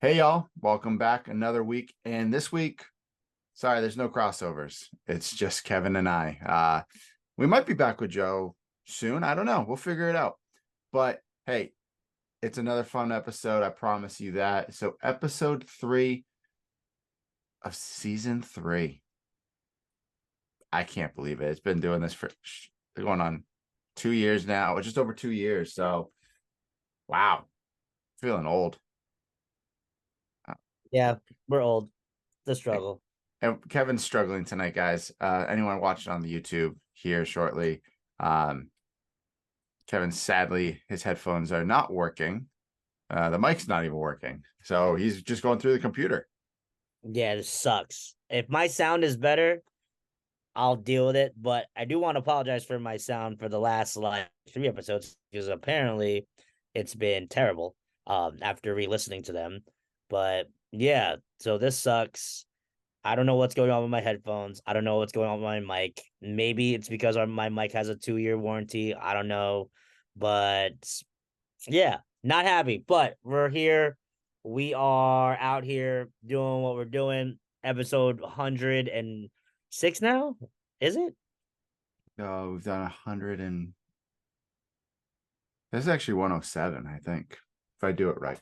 Hey y'all, welcome back another week. And this week, sorry, there's no crossovers. It's just Kevin and I. We might be back with Joe soon. I don't know. We'll figure it out. But hey, it's another fun episode. I promise you that. So, episode 3 of season 3. I can't believe it. It's been doing this for going on 2 years now, just over 2 years. So, wow, feeling old. Yeah, we're old. The struggle. And Kevin's struggling tonight, guys. Anyone watching on the YouTube here shortly? Um, Kevin, sadly, his headphones are not working. The mic's not even working. So he's just going through the computer. Yeah, this sucks. If my sound is better, I'll deal with it. But I do want to apologize for my sound for the last 3 episodes because apparently it's been terrible after re-listening to them. But yeah, so this sucks. I don't know what's going on with my headphones. I don't know what's going on with my mic. Maybe it's because my mic has a 2-year warranty. I don't know. But yeah, not happy, but we're here. We are out here doing what we're doing. Episode 106 now, is it? We've done 100 and this is actually 107, I think, if I do it right.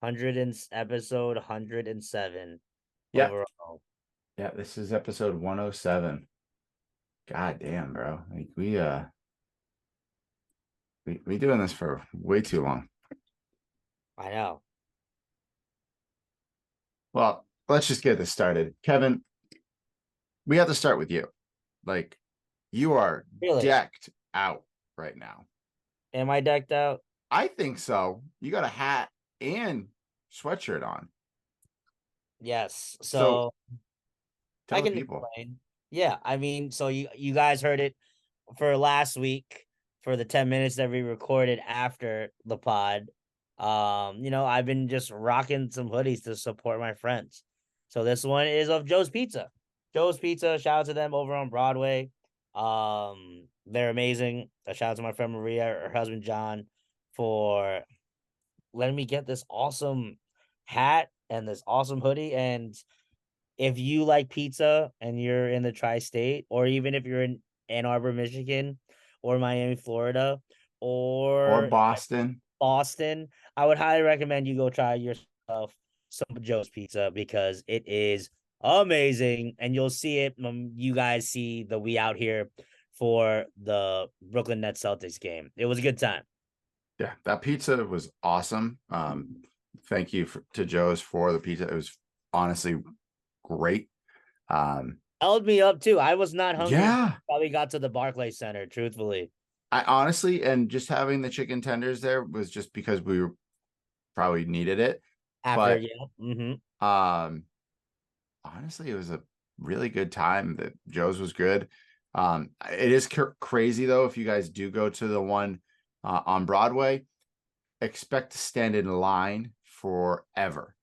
100 and episode 107 Yeah. overall. Yeah, this is episode 107. God damn, bro. Like we doing this for way too long. I know. Well, let's just get this started. Kevin, we have to start with you. Like, you are Really? decked out right now. Am I decked out? I think so. You got a hat and sweatshirt on. Yes. So So I tell the can people. explain. Yeah, I mean, so you guys heard it for last week for the 10 minutes that we recorded after the pod. I've been just rocking some hoodies to support my friends. So this one is of Joe's Pizza. Joe's Pizza, shout out to them over on Broadway. They're amazing. A shout out to my friend Maria, her husband John, for letting me get this awesome hat and this awesome hoodie. And if you like pizza and you're in the tri-state, or even if you're in Ann Arbor, Michigan, or Miami, Florida, Or or Boston. Boston, I would highly recommend you go try yourself some Joe's Pizza because it is amazing, and you'll see it when you guys see the We Out Here for the Brooklyn Nets Celtics game. It was a good time. Yeah, that pizza was awesome. Thank you to Joe's for the pizza. It was honestly great. Um, Held me up too. I was not hungry. yeah, Probably got to the Barclays Center, truthfully. I honestly, and just having the chicken tenders there was just because we were, probably needed it. After, But yeah. Mm-hmm. um, honestly, it was a really good time. That Joe's was good. It is crazy though. If you guys do go to the one on Broadway, expect to stand in line forever,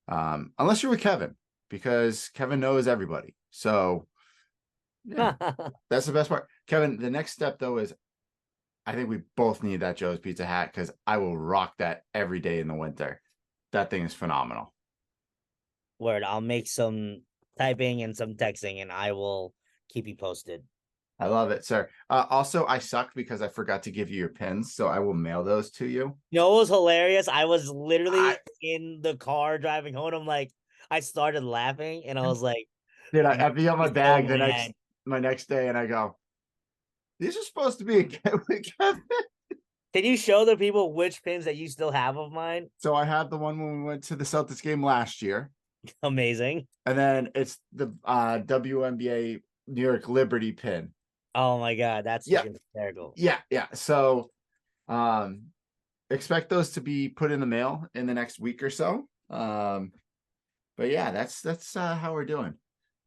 unless you're with Kevin, because Kevin knows everybody. So yeah, that's the best part. Kevin, the next step though is I think we both need that Joe's Pizza hat because I will rock that every day in the winter. That thing is phenomenal. Word. I'll make some typing and some texting, and I will keep you posted. I love it, sir. Also, I sucked because I forgot to give you your pins, so I will mail those to you. You know what was hilarious? I was I literally in the car driving home. I'm like, I started laughing, and I was like, did I be on my he's so bag the mad. next day, and I go, these are supposed to be a Kevin. Can you show the people which pins that you still have of mine? So I had the one when we went to the Celtics game last year, Amazing. and then it's the WNBA New York Liberty pin. Oh my god, that's Yeah, freaking hysterical. yeah. So um, expect those to be put in the mail in the next week or so. But yeah, that's how we're doing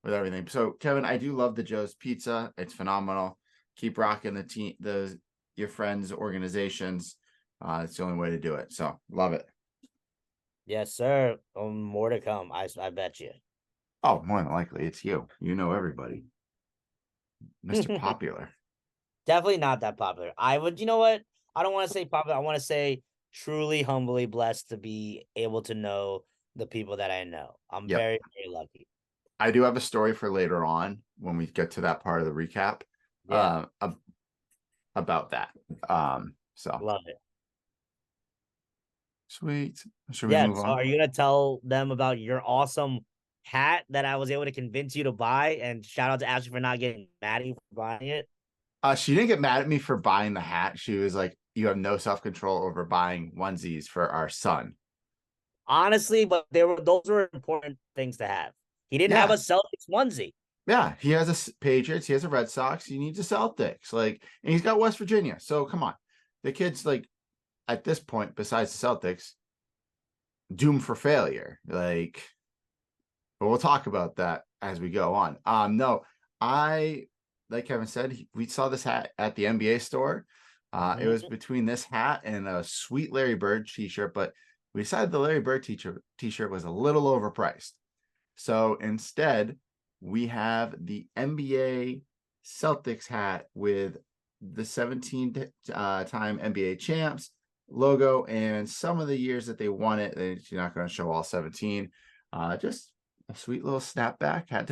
with everything. So Kevin, I do love the Joe's Pizza. It's phenomenal. Keep rocking your friends' organizations. It's the only way to do it. So love it. Yes, sir. More to come. I bet you. Oh, more than likely, it's you. You know everybody, Mr. Popular. Definitely not that popular. I would, you know what? I don't want to say popular. I want to say truly, humbly blessed to be able to know the people that I know. I'm Yep. very, very lucky. I do have a story for later on when we get to that part of the recap Yeah, uh, about that. So love it. sweet. Should we Yeah. move So on? are you gonna tell them about your awesome hat that I was able to convince you to buy? And shout out to Ashley for not getting mad at you for buying it. She didn't get mad at me for buying the hat. She was like, "You have no self control over buying onesies for our son." Honestly, but those were important things to have. He didn't have Yeah, a Celtics onesie. yeah. He has a Patriots. He has a Red Sox. He needs a Celtics. Like, and he's got West Virginia. So come on, the kid's like at this point, besides the Celtics, doomed for failure. Like, but we'll talk about that as we go on. No, I like Kevin said, we saw this hat at the NBA store. It was Mhm. between this hat and a sweet Larry Bird t-shirt, but we decided the Larry Bird t-shirt was a little overpriced. So instead, we have the NBA Celtics hat with the 17 time NBA champs logo and some of the years that they won it. You're not going to show all 17. Just a sweet little snapback. Had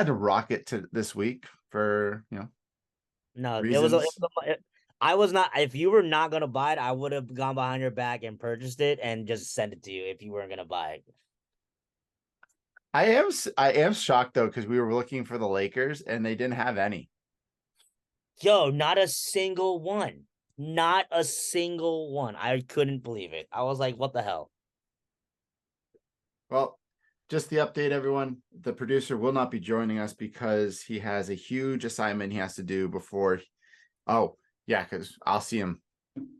to rock it to this week for No, reasons. I was not. If you were not gonna buy it, I would have gone behind your back and purchased it and just sent it to you if you weren't gonna buy it. I am shocked though because we were looking for the Lakers and they didn't have any. Yo, not a single one. Not a single one. I couldn't believe it. I was like, what the hell? Well, just the update, everyone. The producer will not be joining us because he has a huge assignment he has to do before. Oh, yeah, because I'll see him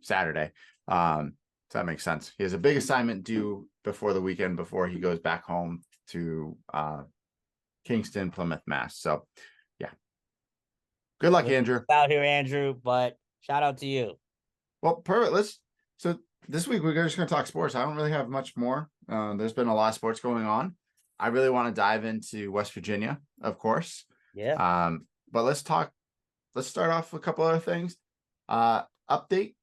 Saturday. So that makes sense. He has a big assignment due before the weekend before he goes back home to Kingston, Plymouth, Mass. So, yeah, good luck, We're Andrew. out here, Andrew, but shout out to you. Well, perfect. So this week we're just going to talk sports. I don't really have much more. There's been a lot of sports going on. I really want to dive into West Virginia, of course. Yeah. But let's start off with a couple other things. Update: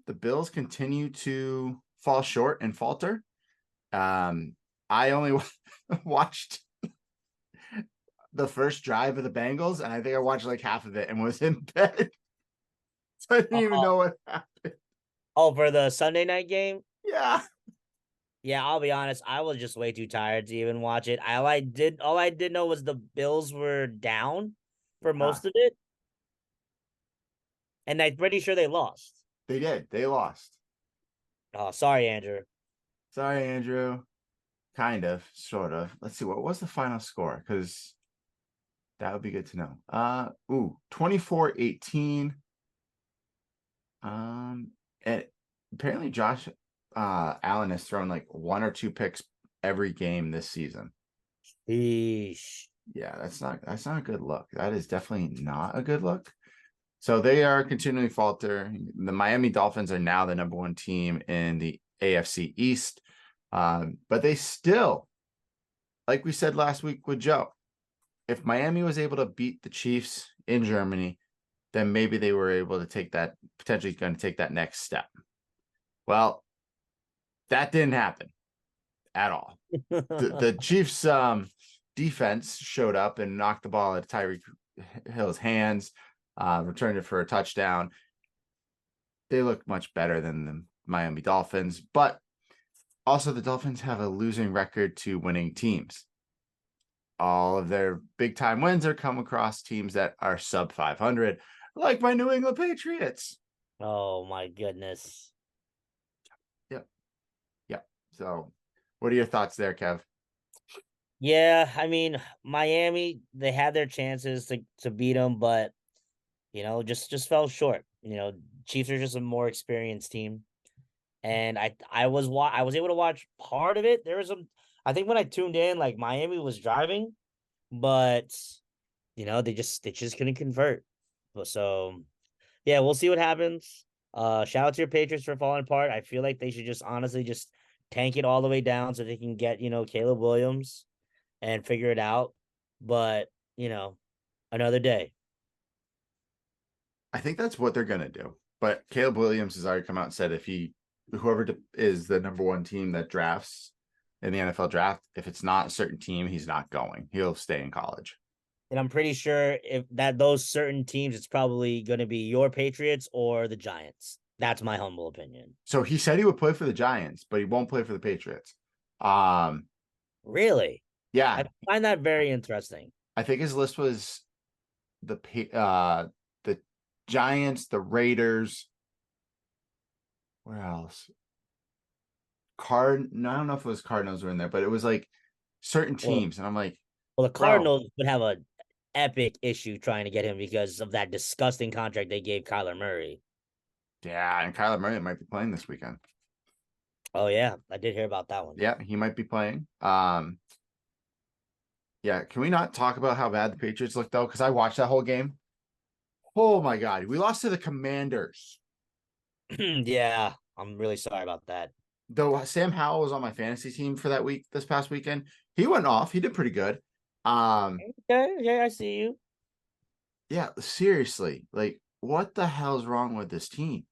the Bills continue to fall short and falter. I only watched the first drive of the Bengals, and I think I watched like half of it and was in bed. So I didn't even Oh, know what happened. for the Sunday night game? Yeah. Yeah, I'll be honest. I was just way too tired to even watch it. All I did know was the Bills were down for Uh, most of it, and I'm pretty sure they lost. they did. They lost. Oh, sorry, Andrew. Sorry, Andrew. Kind of, sort of. Let's see. What was the final score? Because that would be good to know. 24-18. And apparently Josh Allen has thrown like one or two picks every game this season. Eesh. Yeah, that's not a good look. That is definitely not a good look. So they are continually falter. The Miami Dolphins are now the number one team in the AFC East. But they still, like we said last week with Joe, if Miami was able to beat the Chiefs in Germany, then maybe they were able to potentially going to take that next step. Well, that didn't happen at all. The Chiefs defense showed up and knocked the ball out of Tyreek Hill's hands, returned it for a touchdown. They look much better than the Miami Dolphins, but also the Dolphins have a losing record to winning teams. All of their big time wins are come across teams that are sub 500, like my New England Patriots. Oh my goodness. Yep. Yep. So, what are your thoughts there, Kev? Yeah, I mean, Miami, they had their chances to beat them, but just fell short. Chiefs are just a more experienced team. And I was able to watch part of it. There was some I think when I tuned in, like Miami was driving, but they just couldn't convert. So yeah, we'll see what happens. Shout out to your Patriots for falling apart. I feel like they should just honestly just tank it all the way down so they can get, Caleb Williams and figure it out. But, another day. I think that's what they're going to do. But Caleb Williams has already come out and said if he whoever is the number one team that drafts in the NFL draft, if it's not a certain team, he's not going. He'll stay in college. And I'm pretty sure if that those certain teams, it's probably going to be your Patriots or the Giants. That's my humble opinion. So he said he would play for the Giants, but he won't play for the Patriots. Um, Really? yeah, I find that very interesting. I think his list was the Giants, the Raiders. Where else? No, I don't know if it was Cardinals were in there, but it was like certain Well, teams, and I'm like, well, the bro, Cardinals would have a epic issue trying to get him because of that disgusting contract they gave Kyler Murray. yeah, and Kyler Murray might be playing this weekend. Oh yeah, I did hear about that one. Yeah, he might be playing. Yeah, can we not talk about how bad the Patriots looked though? Because I watched that whole game. Oh my god, we lost to the Commanders. Yeah, I'm really sorry about that. Though Sam Howell was on my fantasy team for that week, this past weekend. He went off. He did pretty good. Okay, yeah, I see you. Yeah, seriously, like what the hell's wrong with this team?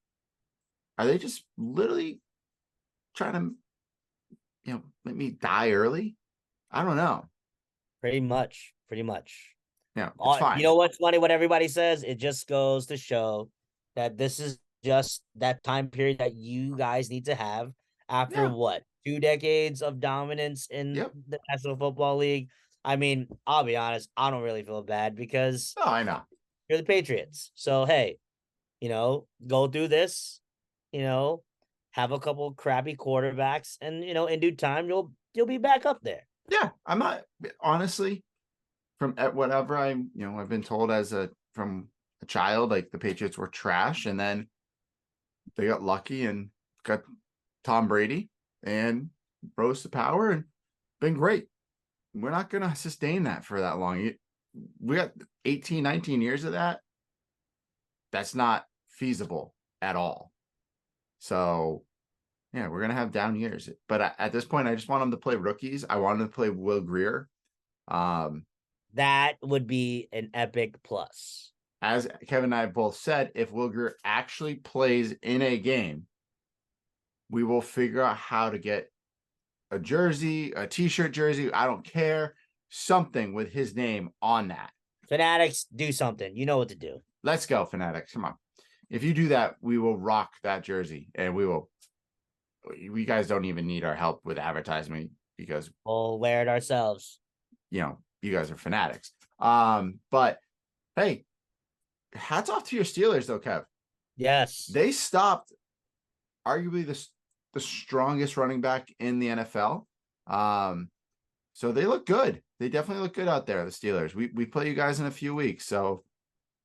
Are they just literally trying to, make me die early? I don't know. Pretty much, pretty much. Yeah, it's You fine. know what's funny? What everybody says, it just goes to show that this is just that time period that you guys need to have after Yeah, what 2 decades of dominance in yep. the National Football League. I mean, I'll be honest, I don't really feel bad because Oh, I know. you're the Patriots. So hey, go through this, you know, have a couple crappy quarterbacks, and in due time you'll be back up there. Yeah, I'm not honestly from whatever I've been told as a from a child, like the Patriots were trash, and then they got lucky and got Tom Brady and rose to power and been great. We're not going to sustain that for that long. We got 18, 19 years of that. That's not feasible at all. So, yeah, we're going to have down years. But at this point, I just want them to play rookies. I want them to play Will Greer. Um, That would be an epic plus. as Kevin and I both said, if Will Greer actually plays in a game, we will figure out how to get a jersey, a t-shirt jersey, I don't care, something with his name on that. Fanatics, do something. You know what to do. Let's go, Fanatics. Come on. If you do that, we will rock that jersey and we guys don't even need our help with advertisement because We'll wear it ourselves. you guys are fanatics. But hey, hats off to your Steelers though, Kev. Yes. They stopped arguably the strongest running back in the NFL. So they look good. They definitely look good out there, the Steelers. We play you guys in a few weeks, so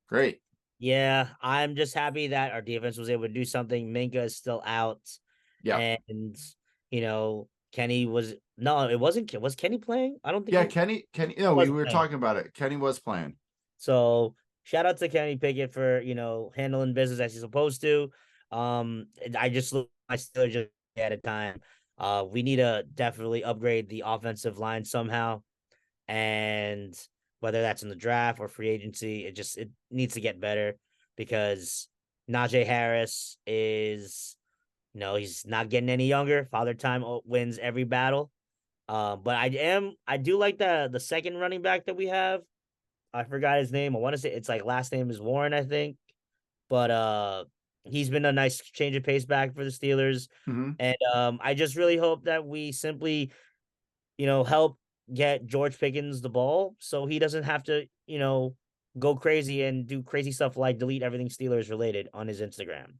great. Yeah, I'm just happy that our defense was able to do something. Minka is still out, Yeah. and Kenny was no, it wasn't. Was Kenny playing? I don't think Yeah, he Kenny, we wasn't were playing. talking about it. Kenny was playing. So shout out to Kenny Pickett for handling business as he's supposed to. I just look my Steelers just at a time. We need to definitely upgrade the offensive line somehow, and whether that's in the draft or free agency, it needs to get better because Najee Harris is he's not getting any younger. Father Time wins every battle. But I do like the second running back that we have. I forgot his name. I want to say it's like last name is Warren, I think. But he's been a nice change of pace back for the Steelers. Mm-hmm. And I just really hope that we simply, help get George Pickens the ball so he doesn't have to, go crazy and do crazy stuff like delete everything Steelers related on his Instagram.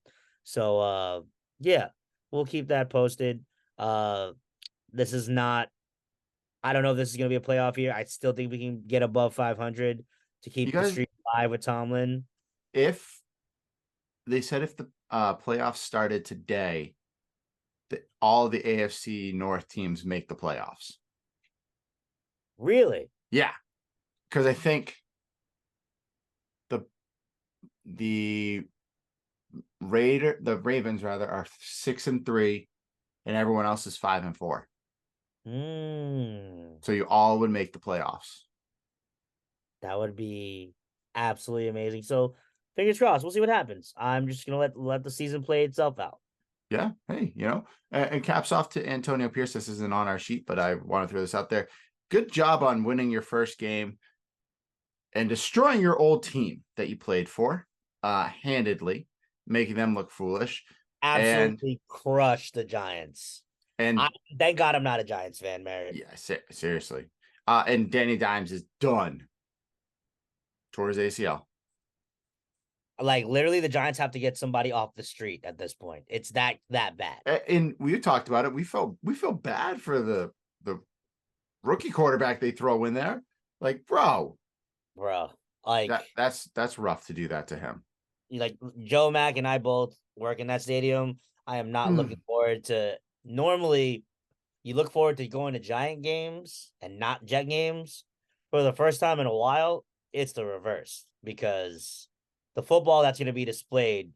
So yeah, we'll keep that posted. Uh this is not I don't know if this is going to be a playoff year. I still think we can get above 500 to You keep the guys, streak alive with Tomlin. if they said if the playoffs started today, that all the AFC North teams make the playoffs. Really? Yeah, because I think the the the Ravens rather are 6-3, and everyone else is 5-4. Mm, So you all would make the playoffs. that would be absolutely amazing. So fingers crossed. We'll see what happens. I'm just gonna let the season play itself out. Yeah. Hey, and caps off to Antonio Pierce. This isn't on our sheet, but I want to throw this out there. Good job on winning your first game and destroying your old team that you played for, handedly, making them look foolish. And Absolutely crushed the Giants. I and thank God I'm not a Giants fan, Merritt. yeah, seriously. And Danny Dimes is done. Tore his ACL. Like literally, the Giants have to get somebody off the street at this point. It's that bad, And we talked about it. We felt bad for the rookie quarterback they throw in there. Like, bro, bro. Like, that's rough to do that to him. like Joe Mack and I both work in that stadium. I am not looking Mm. forward to. Normally, you look forward to going to Giant games and not Jet games. For the first time in a while, it's the reverse because the football that's going to be displayed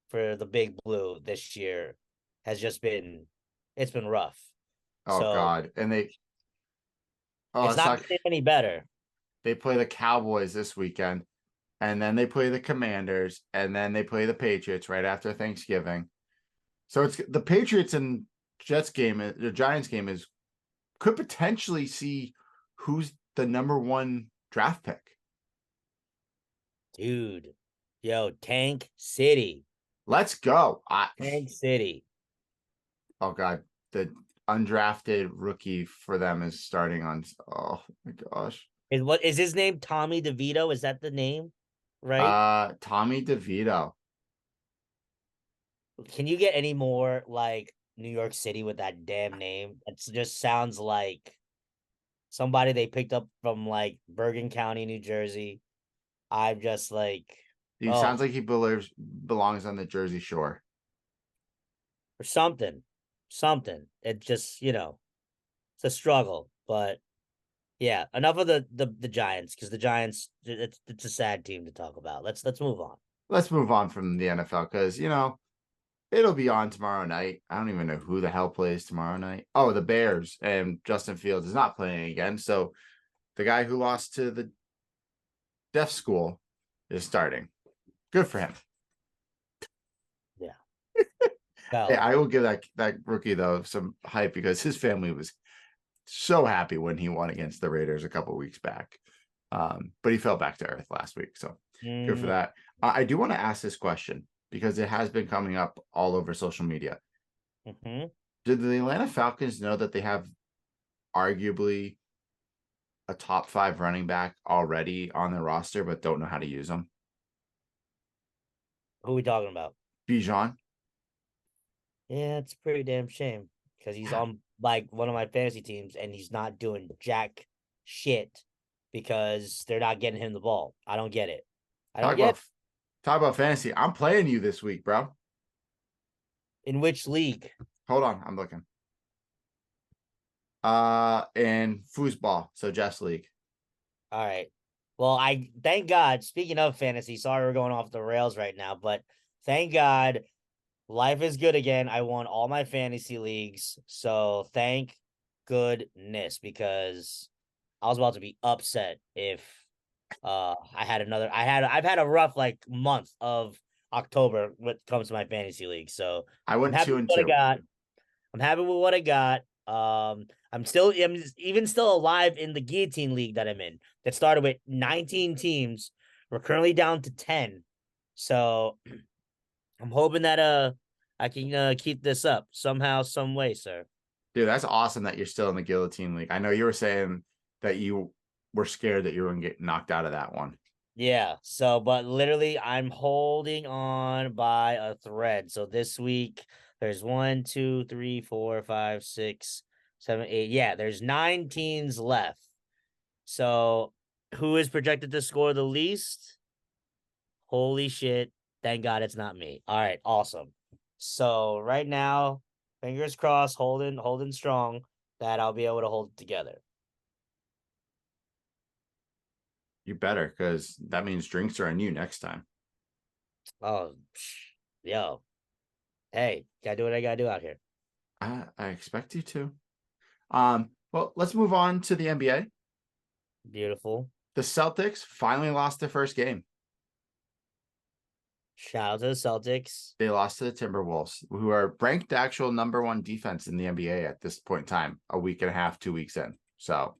for the Big Blue this year has just been it's been rough. Oh So God. And it's it's not like getting any better. they play the Cowboys this weekend, and then they play the Commanders, and then they play the Patriots right after Thanksgiving. So it's the Patriots and Jets game, the Giants game is could potentially see who's the number one draft pick. Dude. Yo, Tank City. Let's go. Tank City. Oh God, the undrafted rookie for them is starting on. Oh my gosh. What is his name? Tommy DeVito? Is that the name? Right? Tommy DeVito. Can you get any more like New York City with that damn name? It just sounds like somebody they picked up from like Bergen County, New Jersey. I'm just like, He oh, sounds like he belongs on the Jersey Shore. or something, something. It just, it's a struggle. But yeah, enough of the Giants because the Giants, it's a sad team to talk about. Let's move on. Let's move on from the NFL because it'll be on tomorrow night. I don't even know who the hell plays tomorrow night. Oh, the Bears, and Justin Fields is not playing again. So the guy who lost to the deaf school is starting. Good for him. Yeah. Hey, Well, I will give that rookie though some hype because his family was so happy when he won against the Raiders a couple weeks back. But he fell back to earth last week, so good for mm, that. I do want to ask this question because it has been coming up all over social media. mhm. Did the Atlanta Falcons know that they have arguably a top five running back already on the roster, but don't know how to use them? Who are we talking about? Bijan. Yeah, it's a pretty damn shame because he's on like one of my fantasy teams and he's not doing jack shit because they're not getting him the ball. I don't get it. I don't Talk get about talk about fantasy. I'm playing you this week, bro. in which league. Hold on, I'm looking. In foosball, so Jess League. All right. Well, I thank God. Speaking of fantasy, sorry we're going off the rails right now, but thank God life is good again. I won all my fantasy leagues. So thank goodness because I was about to be upset if I've had a rough like month of October when it comes to my fantasy league. So I I'm went happy two with and what I two. got. I'm happy with what I got. I'm even still alive in the guillotine league that I'm in that started with 19 teams. We're currently down to 10. So I'm hoping that I can keep this up somehow, some way, sir. Dude, that's awesome that you're still in the guillotine league. I know you were saying that you were scared that you were going to get knocked out of that one. Yeah. So, but literally, I'm holding on by a thread. So this week, there's one, two, three, four, five, six, seven, eight. Yeah, there's nine teams left. So, who is projected to score the least? Holy shit. Thank God it's not me. All right, awesome. So, right now, fingers crossed, holding strong that I'll be able to hold it together. You better, because that means drinks are on you next time. Oh, yo. Hey, gotta do what I gotta do out here. I expect you to. Well, let's move on to the NBA. Beautiful. The Celtics finally lost their first game. Shout out to the Celtics. They lost to the Timberwolves, who are ranked actual number one defense in the NBA at this point in time, a week and a half, 2 weeks in. So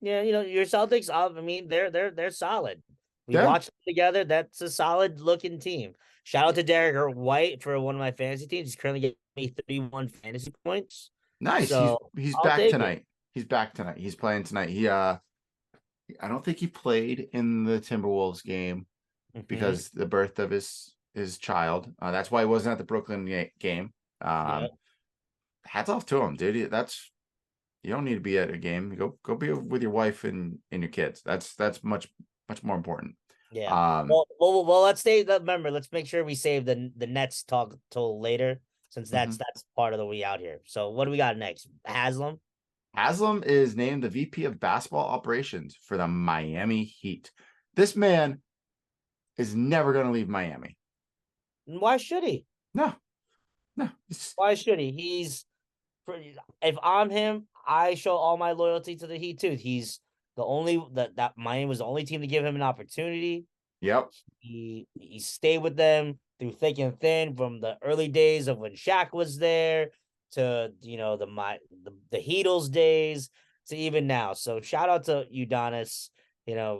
Yeah, your Celtics. I mean, they're solid. We yeah, watched them together. That's a solid looking team. Shout out to Derek White for one of my fantasy teams. He's currently getting me 31 fantasy points. nice. So He's I'll back take it. tonight. He's back tonight. He's playing tonight. I don't think he played in the Timberwolves game Hmm. because the birth of his child. That's why he wasn't at the Brooklyn game. Yeah, Hats off to him, dude. That's you don't need to be at a game. Go be with your wife and your kids. That's much more important. yeah. Um, Well. Let's stay. Remember, let's make sure we save the Nets talk till later, since mhm. that's part of the we out here. So what do we got next? Haslam. Haslam is named the VP of basketball operations for the Miami Heat. This man is never going to leave Miami. Why should he? No, no. Why should he? If I'm him, I show all my loyalty to the Heat too. He's the only that Miami was the only team to give him an opportunity. Yep, He stayed with them through thick and thin from the early days of when Shaq was there to the Heatles days to even now. So shout out to Udonis,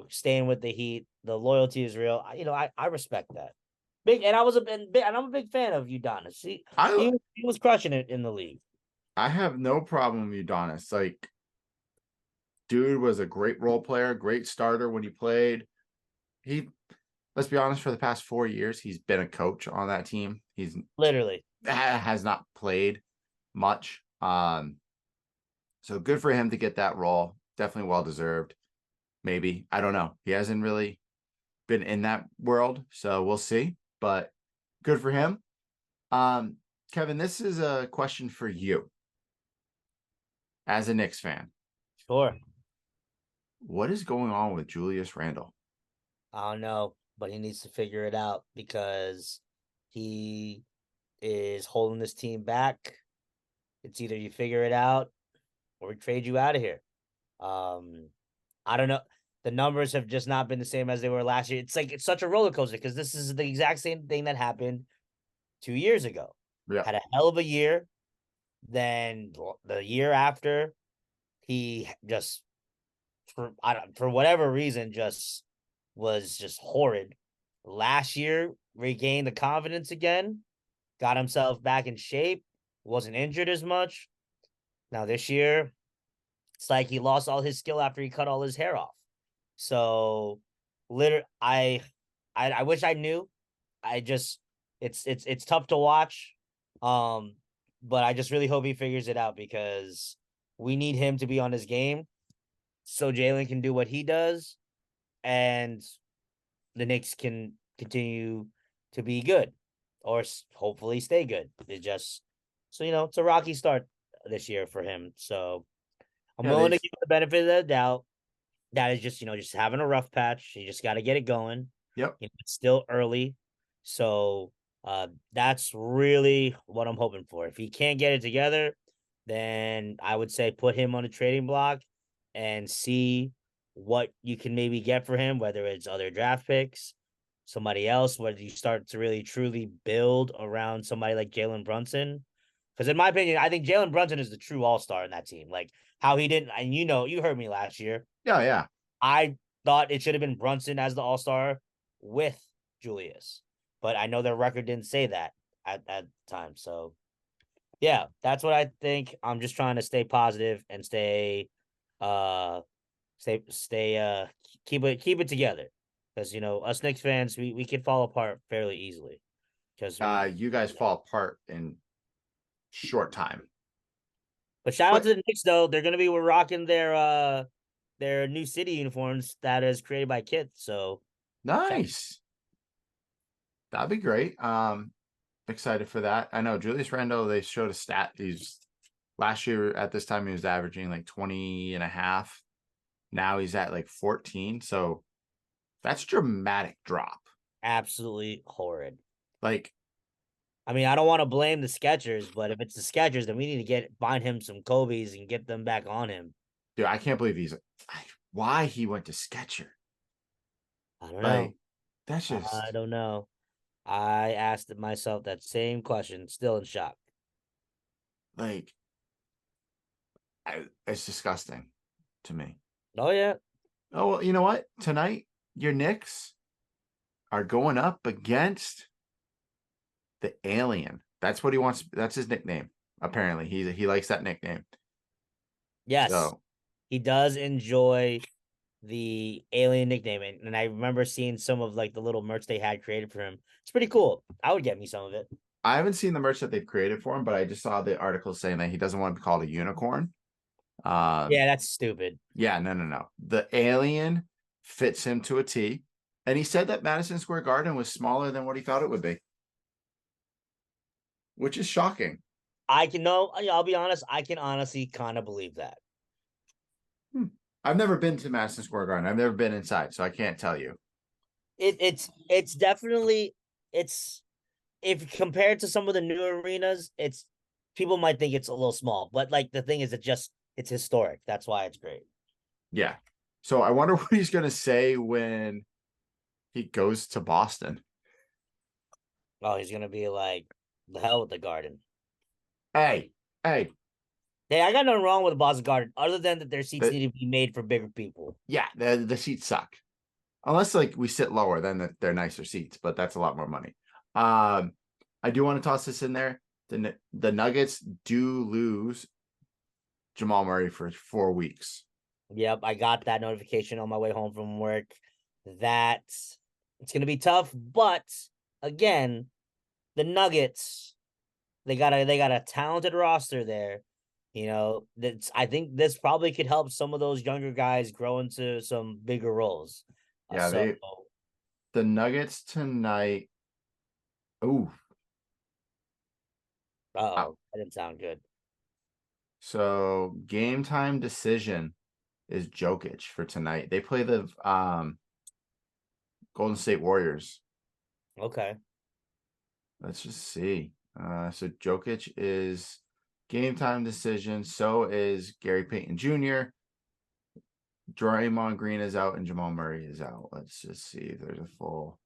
staying with the Heat. The loyalty is real. I respect that. Big and I was a and I'm a big fan of Udonis. He I he, he was crushing it in the league. I have no problem with Udonis. Like, dude was a great role player, great starter when he played. He Let's be honest, for the past 4 years, he's been a coach on that team. He's Literally. has not played much. So good for him to get that role. Definitely well deserved. Maybe. I don't know. He hasn't really been in that world, so we'll see. But good for him. Um, Kevin, this is a question for you as a Knicks fan. Sure. What is going on with Julius Randle? I don't know, but he needs to figure it out because he is holding this team back. It's either you figure it out or we trade you out of here. Um, I don't know. The numbers have just not been the same as they were last year. It's such a roller coaster because this is the exact same thing that happened 2 years ago. Yeah. Had a hell of a year. Then the year after, he just for whatever reason just was just horrid. Last year, regained the confidence again, got himself back in shape, wasn't injured as much. Now this year, it's like he lost all his skill after he cut all his hair off. So, literally, I wish I knew. I just it's tough to watch. Um, but I just really hope he figures it out because we need him to be on his game so Jalen can do what he does and the Knicks can continue to be good or hopefully stay good. It just so it's a rocky start this year for him. So I'm Yeah, willing they've to give him the benefit of the doubt. That is just having a rough patch. You just got to get it going. yep. It's still early, so that's really what I'm hoping for. If he can't get it together, then I would say put him on a trading block and see what you can maybe get for him, whether it's other draft picks, somebody else, whether you start to really truly build around somebody like Jalen Brunson. Because in my opinion, I think Jalen Brunson is the true all-star in that team. Like how he didn't, and you heard me last year. Yeah, yeah. I thought it should have been Brunson as the all-star with Julius. But I know their record didn't say that at that time. So yeah, that's what I think. I'm just trying to stay positive and uh stay keep it together. Because us Knicks fans, we can fall apart fairly easily. Because You guys fall apart in short time. but shout out But to the Knicks though. They're gonna be rocking their new city uniforms that is created by Kit. So shout nice. That'd be great. Excited for that. I know Julius Randle, they showed a stat. He's last year at this time he was averaging like 20 and a half. Now he's at like 14. So that's a dramatic drop. absolutely horrid. Like, I mean, I don't want to blame the Skechers, but if it's the Skechers, then we need to find him some Kobe's and get them back on him. dude, I can't believe why he went to Sketcher. I don't Like, know. That's I just don't know. I asked myself that same question, still in shock. like it's disgusting to me. Oh yeah. Oh well, you know what? Tonight your Knicks are going up against the Alien. That's what he wants. That's his nickname. Apparently, he likes that nickname. Yes. So He does enjoy the alien nickname, and I remember seeing some of like the little merch they had created for him. It's pretty cool. I would get me some of it. I haven't seen the merch that they've created for him, but I just saw the article saying that he doesn't want to be called a unicorn. Yeah, that's stupid. Yeah, no, no, no. The Alien fits him to a T, and he said that Madison Square Garden was smaller than what he thought it would be, which is shocking. I can know. I'll be honest. I can honestly kind of believe that. Hmm. I've never been to Madison Square Garden. I've never been inside, so I can't tell you. It's definitely it's if compared to some of the new arenas, it's people might think it's a little small, but like the thing is, it's historic. That's why it's great. Yeah. So I wonder what he's going to say when he goes to Boston. Oh, he's gonna be like the hell with the Garden. Hey, hey, Hey, I got nothing wrong with the Boston Garden, other than that their seats the, need to be made for bigger people. yeah, the seats suck. Unless like we sit lower, then they're nicer seats, but that's a lot more money. Um, I do want to toss this in there. The Nuggets do lose Jamal Murray for 4 weeks. Yep, I got that notification on my way home from work. That it's gonna be tough, but again, the Nuggets, they got a talented roster there. You know, that's I think this probably could help some of those younger guys grow into some bigger roles. Yeah, So, the Nuggets tonight. Ooh, oh, that didn't sound good. so game time decision is Jokic for tonight. They play the Golden State Warriors. Okay. Let's just see. So Jokic is game time decision. So is Gary Payton Jr. Draymond Green is out and Jamal Murray is out. Let's just see if there's a full.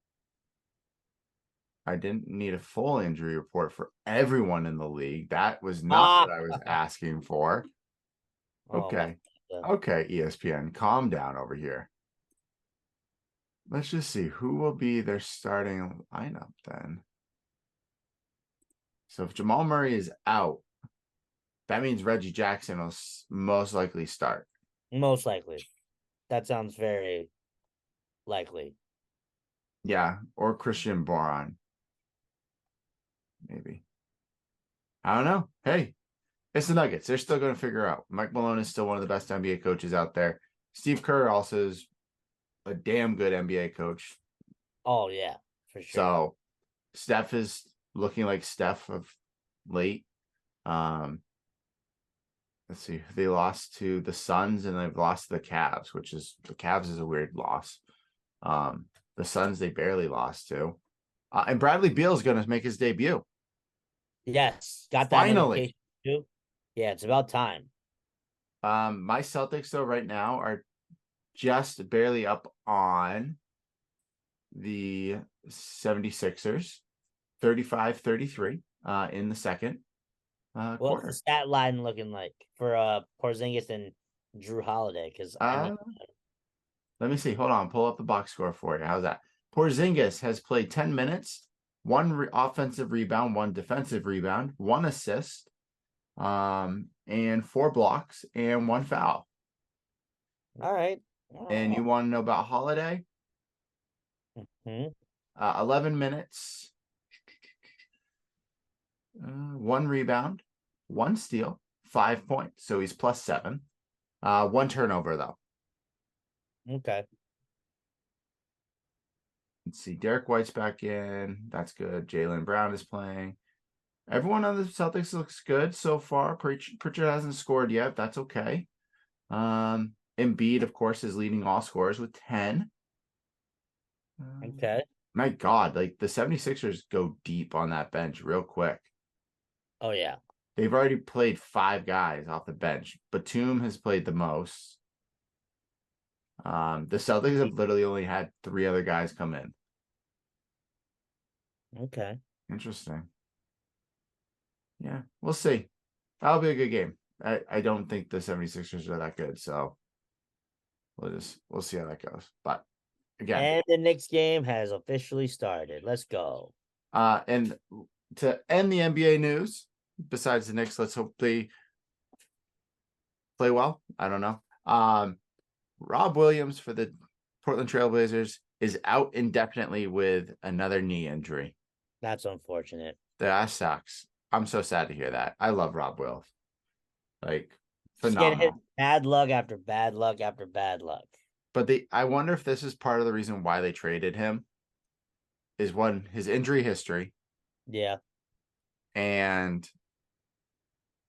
I didn't need a full injury report for everyone in the league. That was not Ah, what I was asking for. oh my Okay. God. Okay, ESPN, calm down over here. Let's just see who will be their starting lineup then. So if Jamal Murray is out, that means Reggie Jackson will most likely start. Most likely. That sounds very likely. Yeah, or Christian Boron, maybe. I don't know. Hey, it's the Nuggets. They're still going to figure out. Mike Malone is still one of the best NBA coaches out there. Steve Kerr also is a damn good NBA coach. Oh yeah, for sure. So Steph is looking like Steph of late. Um, let's see. They lost to the Suns and they've lost to the Cavs, which is the Cavs is a weird loss. The Suns they barely lost to. And Bradley Beal is going to make his debut. Yes, got that Finally. notification too. Yeah, it's about time. My Celtics, though, right now are just barely up on the 76ers, 35-33 in the second What's the quarter. stat line looking like for Porzingis and Drew Holiday? Because I know. Uh, Let me see. Hold on. Pull up the box score for you. How's that? Porzingis has played 10 minutes, one offensive rebound, one defensive rebound, one assist, and four blocks and one foul. All right. And you want to know about Holiday? Hmm. 11 minutes, one rebound, one steal, 5 points. So he's +7. One turnover, though. Okay. Let's see. Derek White's back in. That's good. Jaylen Brown is playing. Everyone on the Celtics looks good so far. Pritchard hasn't scored yet. That's okay. Embiid, of course, is leading all scorers with 10. Okay. My God, like the 76ers go deep on that bench real quick. Oh yeah. They've already played 5 guys off the bench. Batum has played the most. The Celtics have literally only had 3 other guys come in. Okay. Interesting. Yeah, we'll see. That'll be a good game. I don't think the 76ers are that good, so we'll see how that goes. But again, And the next game has officially started. Let's go. and to end the NBA news, besides the Knicks, let's hope they play well. I don't know. Rob Williams for the Portland Trailblazers is out indefinitely with another knee injury. That's unfortunate. That sucks. I'm so sad to hear that. I love Rob Wills. Like, Just getting hit phenomenal. bad luck after bad luck after bad luck. But I wonder if this is part of the reason why they traded him is one, his injury history, Yeah. and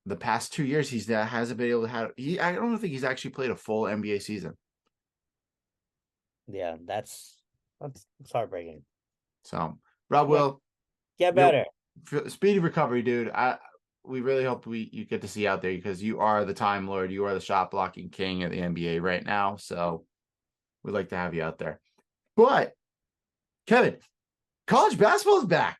the past 2 years he's that hasn't been able to have I don't think he's actually played a full NBA season. Yeah. That's heartbreaking. So Rob Yeah. Will, Get you better. know, speedy recovery, dude. We really hope you get to see out there because you are the time lord. You are the shot blocking king of the NBA right now. So we'd like to have you out there. But Kevin, college basketball is back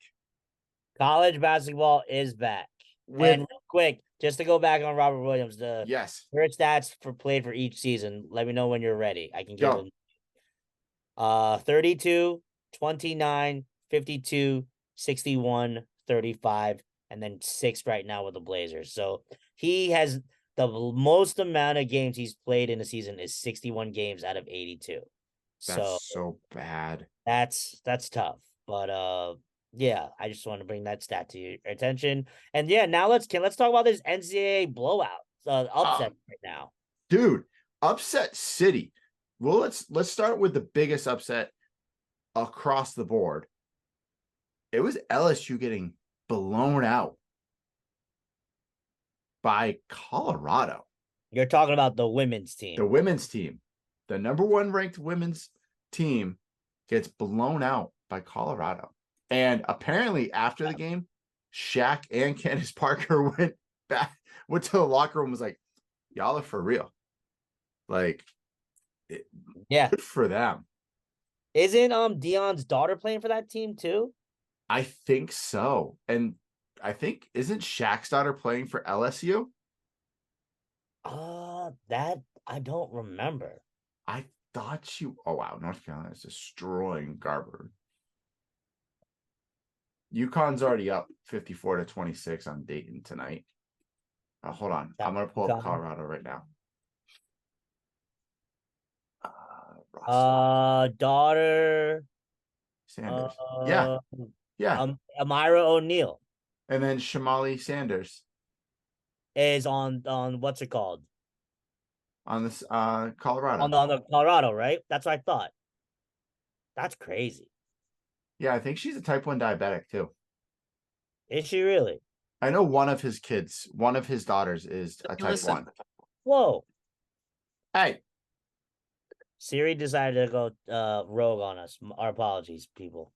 College basketball is back. with And real quick, just to go back on Robert Williams, the yes, first stats for played for each season. Let me know when you're ready. I can give go. them 32, 29, 52, 61, 35, and then 6 right now with the Blazers. So he has the most amount of games he's played in a season is 61 games out of 82. That's So so bad. that's tough. But yeah, I just want to bring that stat to your attention. And yeah, now let's talk about this NCAA blowout upset Um, right now. dude, upset city. Well, let's start with the biggest upset across the board. It was LSU getting blown out by Colorado. You're talking about the women's The team. women's team, the number one ranked women's team, gets blown out by Colorado. And apparently, after the game, Shaq and Candace Parker went to the locker room, and was like, "Y'all are for real." Like, Yeah. good for them. Isn't Dion's daughter playing for that team too? I think so. And I think, isn't Shaq's daughter playing for LSU? That I don't remember. I thought you. Oh, wow. North Carolina is destroying Garber. UConn's already up 54-26 on Dayton tonight. Hold on. That I'm going to pull up Colorado right now. Roster. daughter Sanders. Yeah. uh Yeah. Amira O'Neal And then Shamali Sanders is on what's it called? on this On Colorado. the Colorado, right? That's what I thought. That's crazy. Yeah, I think she's a type 1 diabetic too. Is she really? I know one of his kids, one of his daughters is a type 1. Whoa. Hey, Siri decided to go rogue on us. Our apologies, people.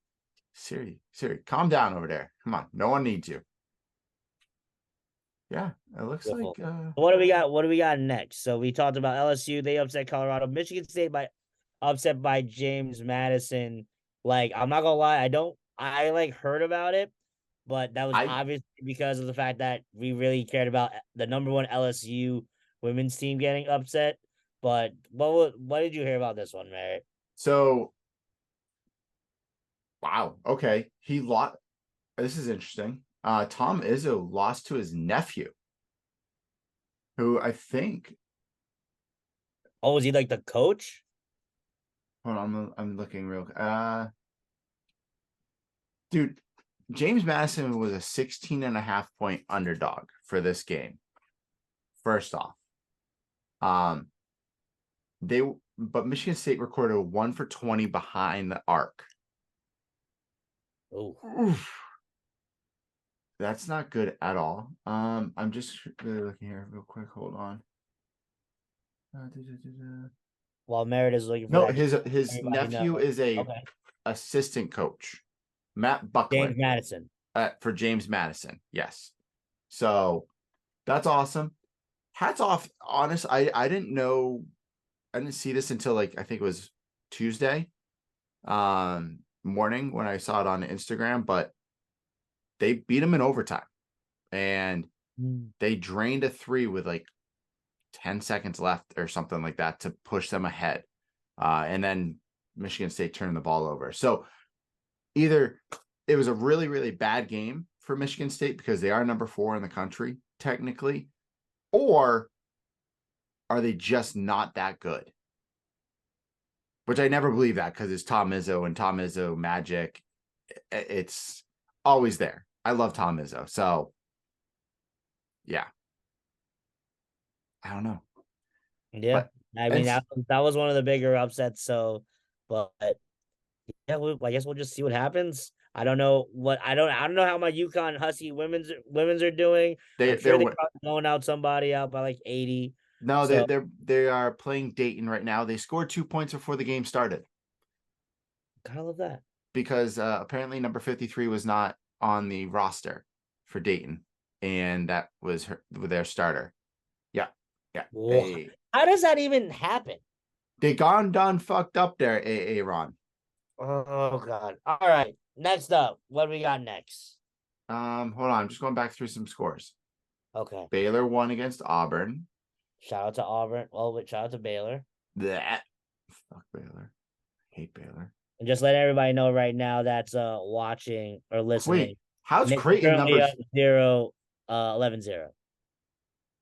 Siri, calm down over there. Come on. No one needs you. Yeah, it looks Beautiful. like What do we got? What do we got next? So we talked about LSU. They upset Colorado. Michigan State by upset by James Madison. Like, I'm not gonna lie, I like heard about it, but that was I obviously because of the fact that we really cared about the number one LSU women's team getting upset. But what did you hear about this one, Mary? so wow. Okay. He lost. This is interesting. Tom Izzo lost to his nephew, who I think. Oh, was he like the coach? Hold on, I'm looking real. Dude, James Madison was a 16 and a half point underdog for this game. First off, um, but Michigan State recorded a 1 for 20 behind the arc. Oh, Oof. That's not good at all. I'm just really looking here real quick. Hold on. while Merritt is looking for No, that, just his everybody nephew know. is a Okay, assistant coach, Matt James Buckland, Madison. for James Madison. Yes, so that's awesome. Hats off. Honest, I didn't know. I didn't see this until like I think it was Tuesday, morning when I saw it on Instagram. But they beat them in overtime, and Mm. they drained a three with like 10 seconds left or something like that to push them ahead. And then Michigan State turned the ball over. So either it was a really, really bad game for Michigan State because they are number 4 in the country, technically, or are they just not that good? Which I never believe that because it's Tom Izzo and Tom Izzo magic. It's always there. I love Tom Izzo. So, yeah, I don't know. Yeah, But, I mean and that was one of the bigger upsets. So, but yeah, I guess we'll just see what happens. I don't know I don't know how my UConn Husky women's are doing. I'm sure they're they're probably blowing out somebody out by like 80. no, So they are playing Dayton right now. They scored 2 points before the game started gotta love that. because apparently number 53 was not on the roster for Dayton, and that was their starter. Yeah, yeah. Whoa. How does that even happen? They gone done fucked up there, Ron. Oh god. All right. Next up, what do we got next? Hold on, I'm just going back through some scores. Okay. Baylor won against Auburn. Shout out to Auburn. Well, but shout out to Baylor. That fuck Baylor. Hate Baylor. And just let everybody know right now that's watching or Wait, listening. how's Knicks are Creighton currently numbers? up 0 11-0.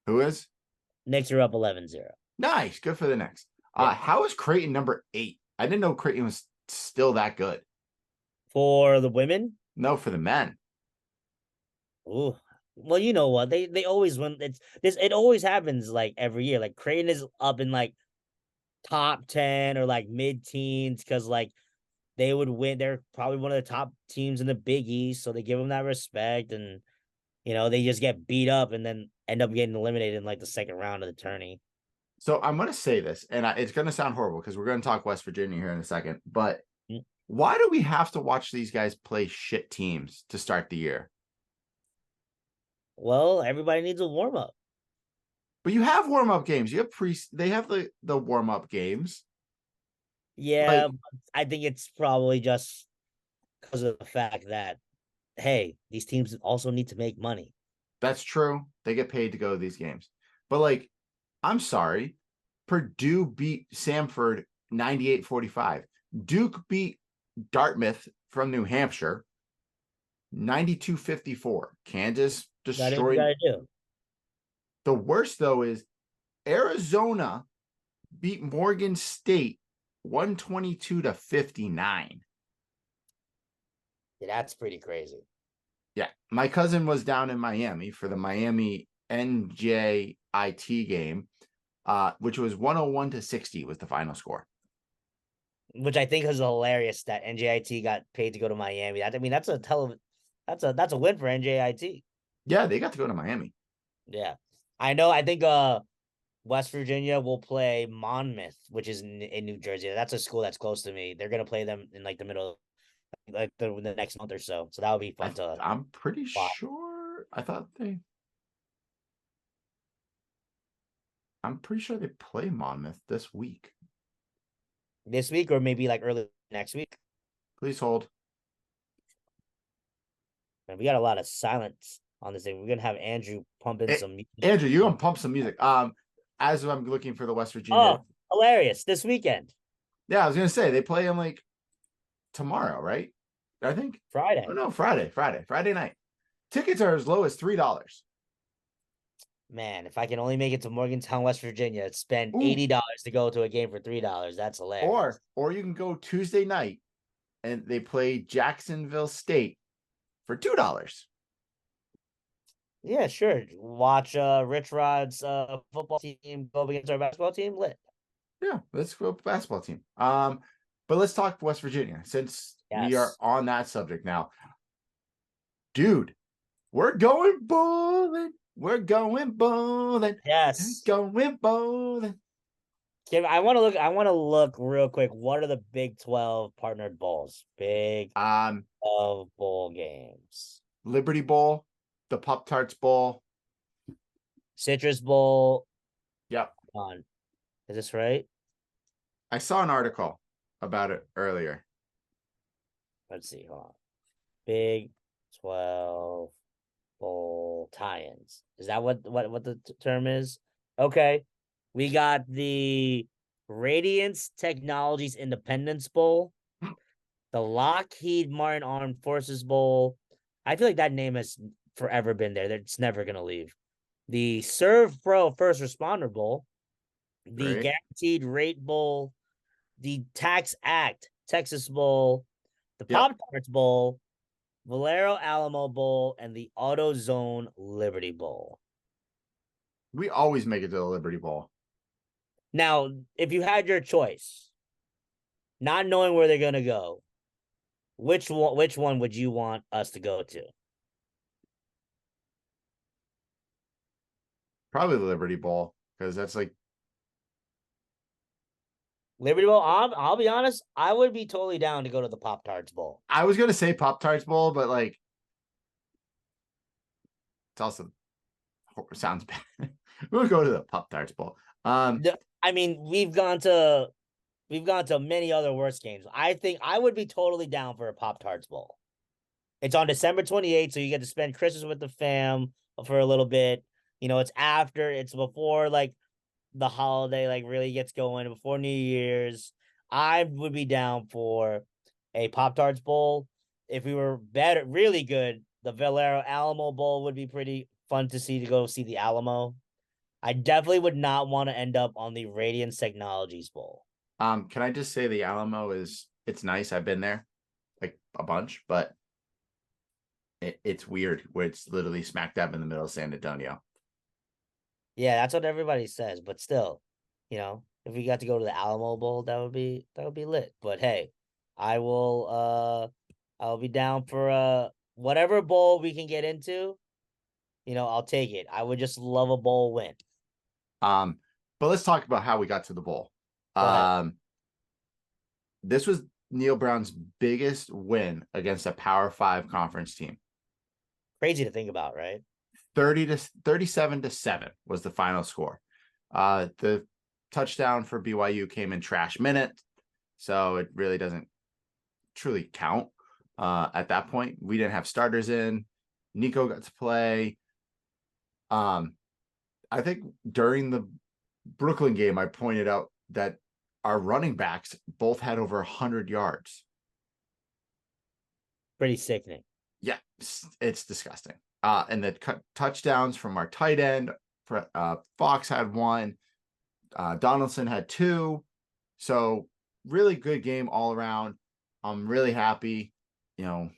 Who is? Knicks are up 11-0. Nice, good for the next. Yeah. How is Creighton number 8? I didn't know Creighton was still that good. For the women, No, for the men. ooh. Well, you know what? They always win. It always happens like every year. Like Creighton is up in like top 10 or like mid teens because like they would win. They're probably one of the top teams in the Big East, so they give them that respect, and they just get beat up and then end up getting eliminated in like the second round of the tourney. So I'm going to say this, and it's going to sound horrible because we're going to talk West Virginia here in a second. But Mm. why do we have to watch these guys play shit teams to start the year? Well, everybody needs a warm up. But you have warm up games. You have They have the warm up games. Yeah, Like I think it's probably just because of the fact that hey, these teams also need to make money. that's true. They get paid to go to these games. But like, I'm sorry, Purdue beat Samford 98-45. Duke beat Dartmouth from New Hampshire 92-54. Kansas Gotta do what you destroyed. gotta do. The worst though is Arizona beat Morgan State 122-59. Yeah, that's pretty crazy. Yeah, my cousin was down in Miami for the Miami NJIT game, which was 101-60 was the final score. Which I think is hilarious that NJIT got paid to go to Miami. I mean, that's a win for NJIT. Yeah, they got to go to Miami. Yeah, I know. I think West Virginia will play Monmouth, which is in New Jersey. That's a school that's close to me. They're gonna play them in like the middle, like the next month or so. So that would be fun to I'm pretty watch sure. I'm pretty sure they play Monmouth this week. this week or maybe like early next week. Please hold. And we got a lot of silence on this thing. We're gonna have Andrew pumping some music. Andrew, you're gonna pump some music. As I'm looking for the West Virginia. Oh, hilarious! This weekend, Yeah, I was gonna say they play them like tomorrow, right? I think. Oh Friday. no, Friday night. Tickets are as low as $3. Man, if I can only make it to Morgantown, West Virginia, spend Ooh, $80 to go to a game for $3. That's hilarious. or you can go Tuesday night and they play Jacksonville State for $2. Yeah, sure. Watch Rich Rod's football team go up against our basketball team. Lit. Yeah, let's go basketball team. But let's talk West Virginia since we are Yes. on that subject now. Dude, we're going bowling. We're going bowling. Yes. Going bowling. Kim, I want to look real quick. What are the Big 12 partnered bowls? Big Um, 12 bowl games. Liberty Bowl, the Pop Tarts Bowl. Citrus Bowl. Yep. On. Is this right? I saw an article about it earlier. Let's see. Hold on. Big 12 bowl tie-ins. Is that what the term is? Okay. We got the Radiance Technologies Independence Bowl, the Lockheed Martin Armed Forces Bowl. I feel like that name has forever been there. It's never gonna leave. The Serve Pro First Responder Bowl, the Great. Guaranteed Rate Bowl, the Tax Act Texas Bowl, the Yep. Pop Tarts Bowl, Valero Alamo Bowl, and the AutoZone Liberty Bowl. We always make it to the Liberty Bowl. Now, if you had your choice, not knowing where they're gonna go, which one would you want us to go to? Probably the Liberty Bowl because that's like Liberty Bowl. I'll be honest, I would be totally down to go to the Pop Tarts Bowl. I was gonna say Pop Tarts Bowl, but like it's also sounds bad. We'll go to the Pop Tarts Bowl. I mean, we've gone to many other worse games. I think I would be totally down for a Pop Tarts Bowl. It's on December 28th, so you get to spend Christmas with the fam for a little bit. It's before like the holiday like really gets going, before New Year's. I would be down for a Pop Tarts Bowl. If we were better, really good, the Valero Alamo Bowl would be pretty fun to see, to go see the Alamo. I definitely would not want to end up on the Radiance Technologies Bowl. can I just say the Alamo it's nice. I've been there like a bunch, but it's weird where it's literally smack dab in the middle of San Antonio. Yeah, that's what everybody says, but still, if we got to go to the Alamo Bowl, that would be lit. But hey, I'll be down for whatever bowl we can get into, I'll take it. I would just love a bowl win. Um, but let's talk about how we got to the bowl. Go ahead. This was Neil Brown's biggest win against a Power Five conference team. Crazy to think about, right? 37-7 was the final score. The touchdown for BYU came in trash minute, so it really doesn't truly count. At that point, we didn't have starters in. Nico got to play. I think during the Brooklyn game, I pointed out that our running backs both had over 100 yards. Pretty sickening. Yeah, it's disgusting. And the touchdowns from our tight end, Fox had one, Donaldson had two. So really good game all around. I'm really happy. BYU.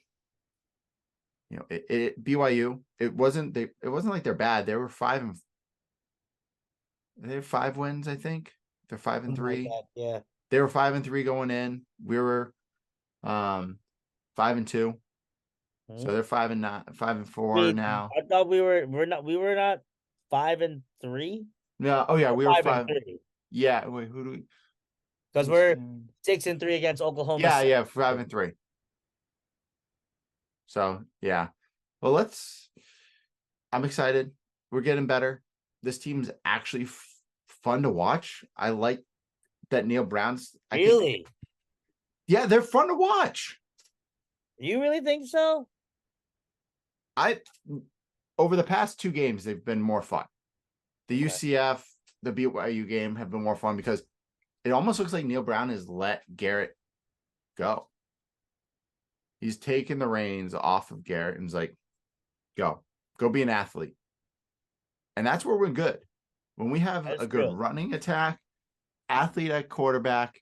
It wasn't like they're bad. They have 5 wins, I think. They're 5-3. Like yeah. They were 5-3 going in. We were 5-2. So they're 5-9, 5-4 Wait, now. I thought we were not 5-3. No, oh yeah, we were 5. 5-3 Yeah, wait, who do we? because we're 6-3 against Oklahoma. Yeah, 5-3. So yeah, well, I'm excited. We're getting better. This team's actually fun to watch. I like that Neil Brown's. Really? Yeah, they're fun to watch. You really think so? Over the past 2 games, they've been more fun. The Okay. UCF, the BYU game have been more fun because it almost looks like Neil Brown has let Garrett go. He's taken the reins off of Garrett and is like, go be an athlete. And that's where we're good. When we have a good running attack, athlete at quarterback,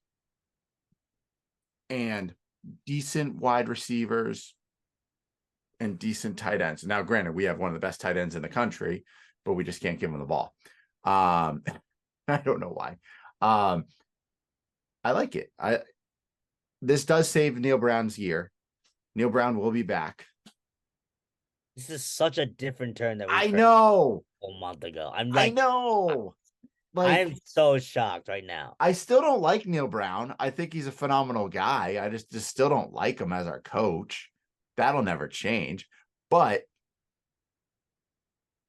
and decent wide receivers and decent tight ends. Now, granted, we have one of the best tight ends in the country, but we just can't give him the ball. I don't know why. I like it. This does save Neil Brown's year. Neil Brown will be back. This is such a different turn that I know. A month ago. I know. I'm so shocked right now. I still don't like Neil Brown. I think he's a phenomenal guy. I just still don't like him as our coach. That'll never change. But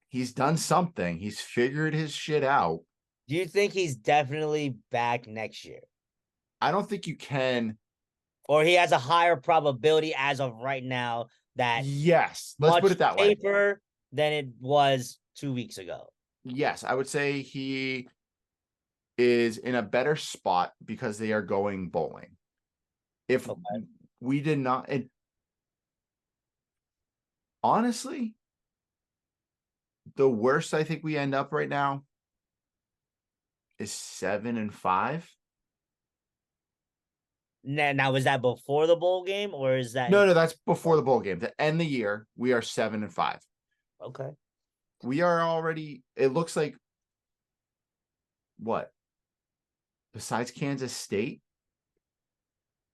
he's done something. He's figured his shit out. Do you think he's definitely back next year? I don't think you can. Or he has a higher probability as of right now that Yes, let's put much it that way. safer than it was 2 weeks ago. Yes, I would say he is in a better spot because they are going bowling. If Okay. we did not, and honestly, the worst I think we end up right now is 7-5. Now, is that before the bowl game or is that No, in? no, that's before the bowl game. To end the year, we are 7-5. Okay. We are already, it looks like what? Besides Kansas State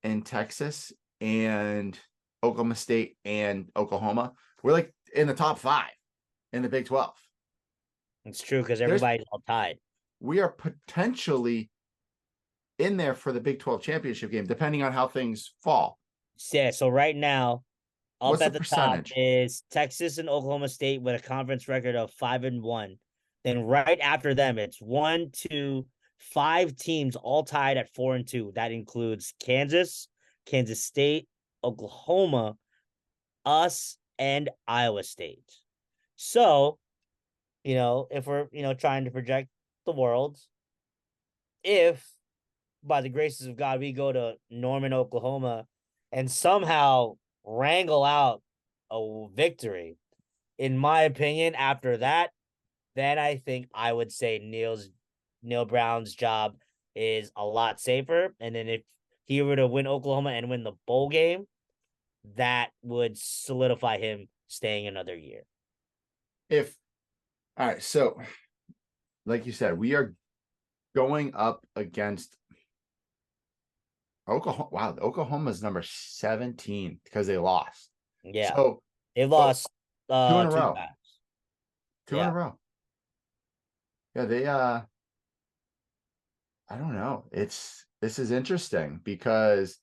and Texas and Oklahoma State and Oklahoma, we're like in the top 5 in the Big 12. It's true because There's everybody's all tied. we are potentially in there for the Big 12 championship game, depending on how things fall. Yeah, so right now, up What's the at the top percentage? is Texas and Oklahoma State with a conference record of 5-1. Then right after them, it's 1, 2, 5 teams all tied at 4-2. That includes Kansas, Kansas State, Oklahoma, us, and Iowa State. So, if we're trying to project the world, if by the graces of God we go to Norman, Oklahoma, and somehow wrangle out a victory, in my opinion, after that, then I think I would say Neil Brown's job is a lot safer. And then if he were to win Oklahoma and win the bowl game, that would solidify him staying another year. If all right, so like you said, we are going up against Oklahoma. Wow, Oklahoma's number 17 because they lost. Yeah. So They oh, lost two in a two row. times. Two in a Yeah. row. Yeah, they I don't know. This is interesting because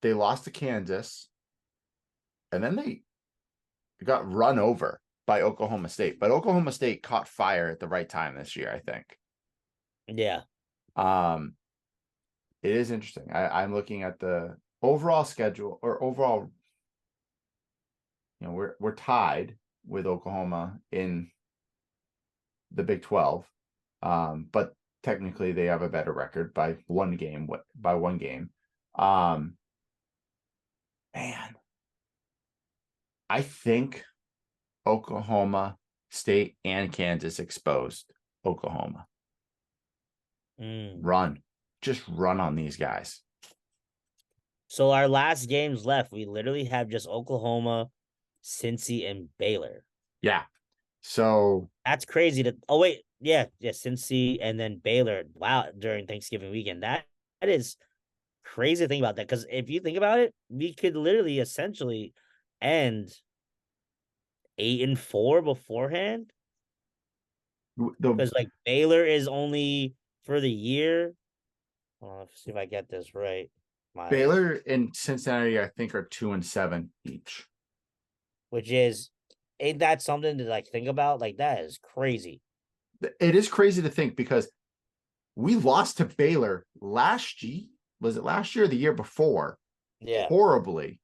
they lost to Kansas and then they got run over by Oklahoma State. But Oklahoma State caught fire at the right time this year, I think. Yeah. Um, it is interesting. I'm looking at the overall schedule or overall, we're tied with Oklahoma in the Big 12. But technically they have a better record by one game, by one game. Um, man, I think Oklahoma State and Kansas exposed Oklahoma. Mm. Run. Just run on these guys. So our last games left, we literally have just Oklahoma, Cincy, and Baylor. Yeah. So That's crazy to. Oh wait, yeah, Cincy and then Baylor. Wow, during Thanksgiving weekend, that is crazy to think about that. Because if you think about it, we could literally essentially end 8-4 beforehand. the Because like Baylor is only for the year. Let's see if I get this right. My Baylor and Cincinnati, I think, are 2-7 each. which is ain't that something to like think about? Like that is crazy. It is crazy to think because we lost to Baylor last year. Was it last year or the year before? Yeah. Horribly.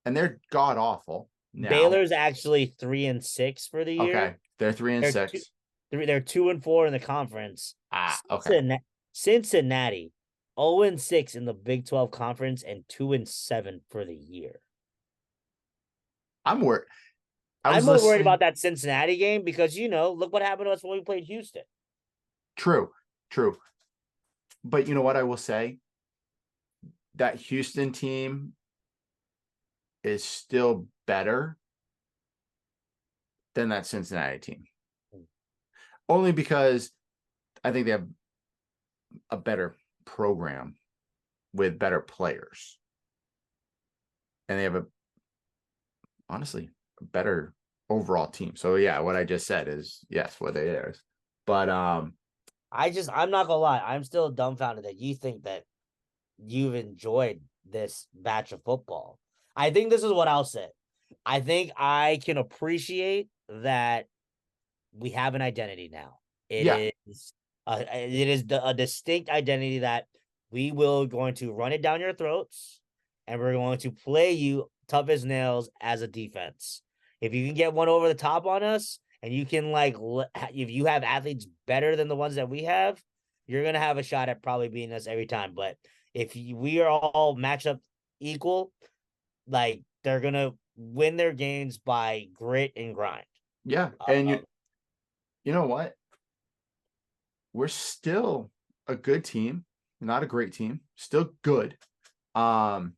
And they're god awful now. Baylor's actually 3-6 for the year. Okay. They're three and They're two, six. they're 2-4 in the conference. Ah, okay. Cincinnati 0-6 in the Big 12 conference and 2-7 for the year. I'm worried. I I'm was more worried listening. about that Cincinnati game because look what happened to us when we played Houston. True, true. But you know what I will say? That Houston team is still better than that Cincinnati team. Only because I think they have a better program with better players. And they have honestly a better overall team. So yeah, what I just said is yes, what it is. But I'm not gonna lie, I'm still dumbfounded that you think that you've enjoyed this batch of football. I think this is what I'll say. I think I can appreciate that we have an identity now. yeah, It is a distinct identity that we will going to run it down your throats, and we're going to play you tough as nails as a defense. If you can get one over the top on us, and you can if you have athletes better than the ones that we have, you're gonna have a shot at probably beating us every time. But if we are all matched up equal, like they're gonna win their games by grit and grind. Yeah, and you know what? We're still a good team, not a great team, still good. But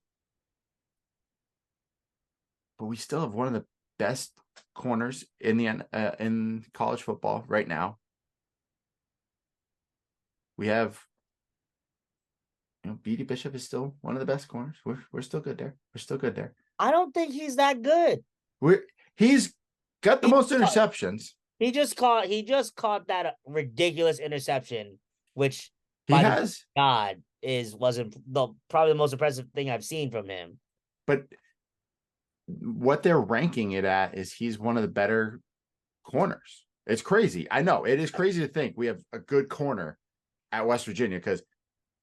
we still have one of the best corners in the in college football right now. We have, BD Bishop is still one of the best corners. We're still good there. We're still good there. I don't think he's that good. He's got the He most interceptions. He just caught that ridiculous interception, which He by the has, God wasn't probably the most impressive thing I've seen from him. but what they're ranking it at is he's one of the better corners. It's crazy. I know it is crazy to think we have a good corner at West Virginia because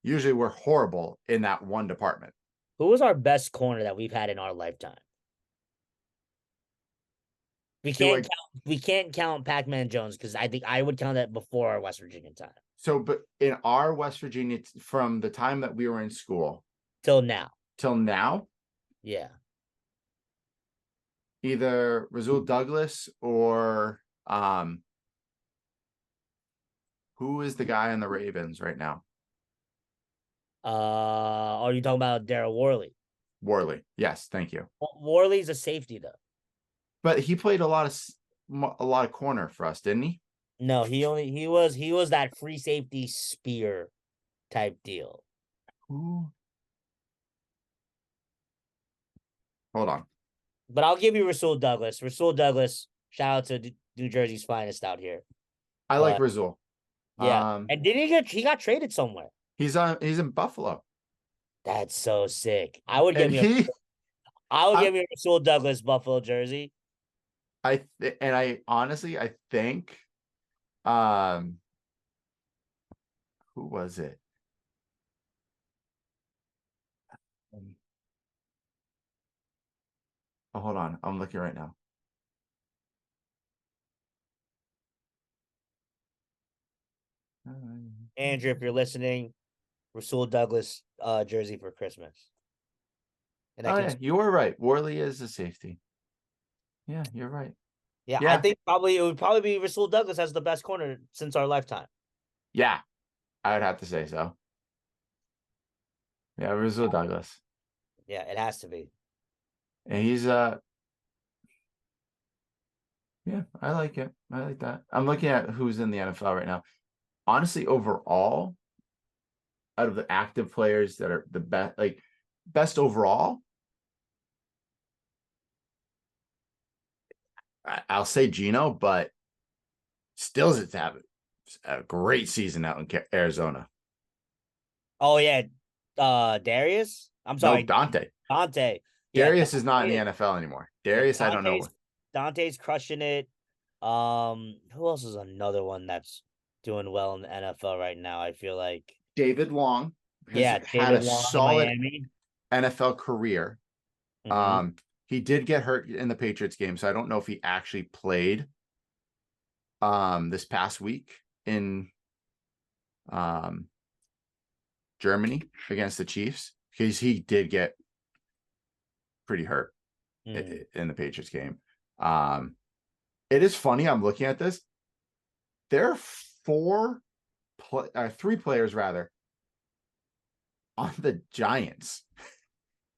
usually we're horrible in that one department. Who was our best corner that we've had in our lifetime? We can't count Pac-Man Jones because I think I would count that before our West Virginia time. So, but in our West Virginia, from the time that we were in school till now, yeah, either Rasul Douglas or who is the guy on the Ravens right now? Are you talking about Darryl Worley? Worley. Yes, thank you. Worley's a safety though. But he played a lot of corner for us, didn't he? No, he was that free safety spear type deal. Ooh. Hold on. But I'll give you Rasul Douglas. Rasul Douglas, shout out to New Jersey's finest out here. I like Rasul. Yeah. And he got traded somewhere? He's in Buffalo. That's so sick. I would give me a Rasul Douglas Buffalo jersey. I honestly think who was it? Oh, hold on. I'm looking right now. Andrew, if you're listening, Rasul Douglas jersey for Christmas. And you were right. Worley is a safety. Yeah, you're right. Yeah, I think it would probably be Rasul Douglas as the best corner since our lifetime. Yeah, I would have to say so. Yeah, Rasul Douglas. Yeah, it has to be. And he's yeah, I like it. I like that. I'm looking at who's in the NFL right now. Honestly, overall, out of the active players that are the best overall, I'll say Gino, but Stills is having a great season out in Arizona. Oh yeah, Darius. I'm sorry, no, Dante. Dante. Darius is not in the NFL anymore. Darius, I don't know. Dante's crushing it. Who else is another one that's doing well in the NFL right now? I feel like David Long has had a solid NFL career. Mm-hmm. He did get hurt in the Patriots game, so I don't know if he actually played this past week in Germany against the Chiefs because he did get pretty hurt in the Patriots game. It is funny. I'm looking at this. There are three players rather on the Giants.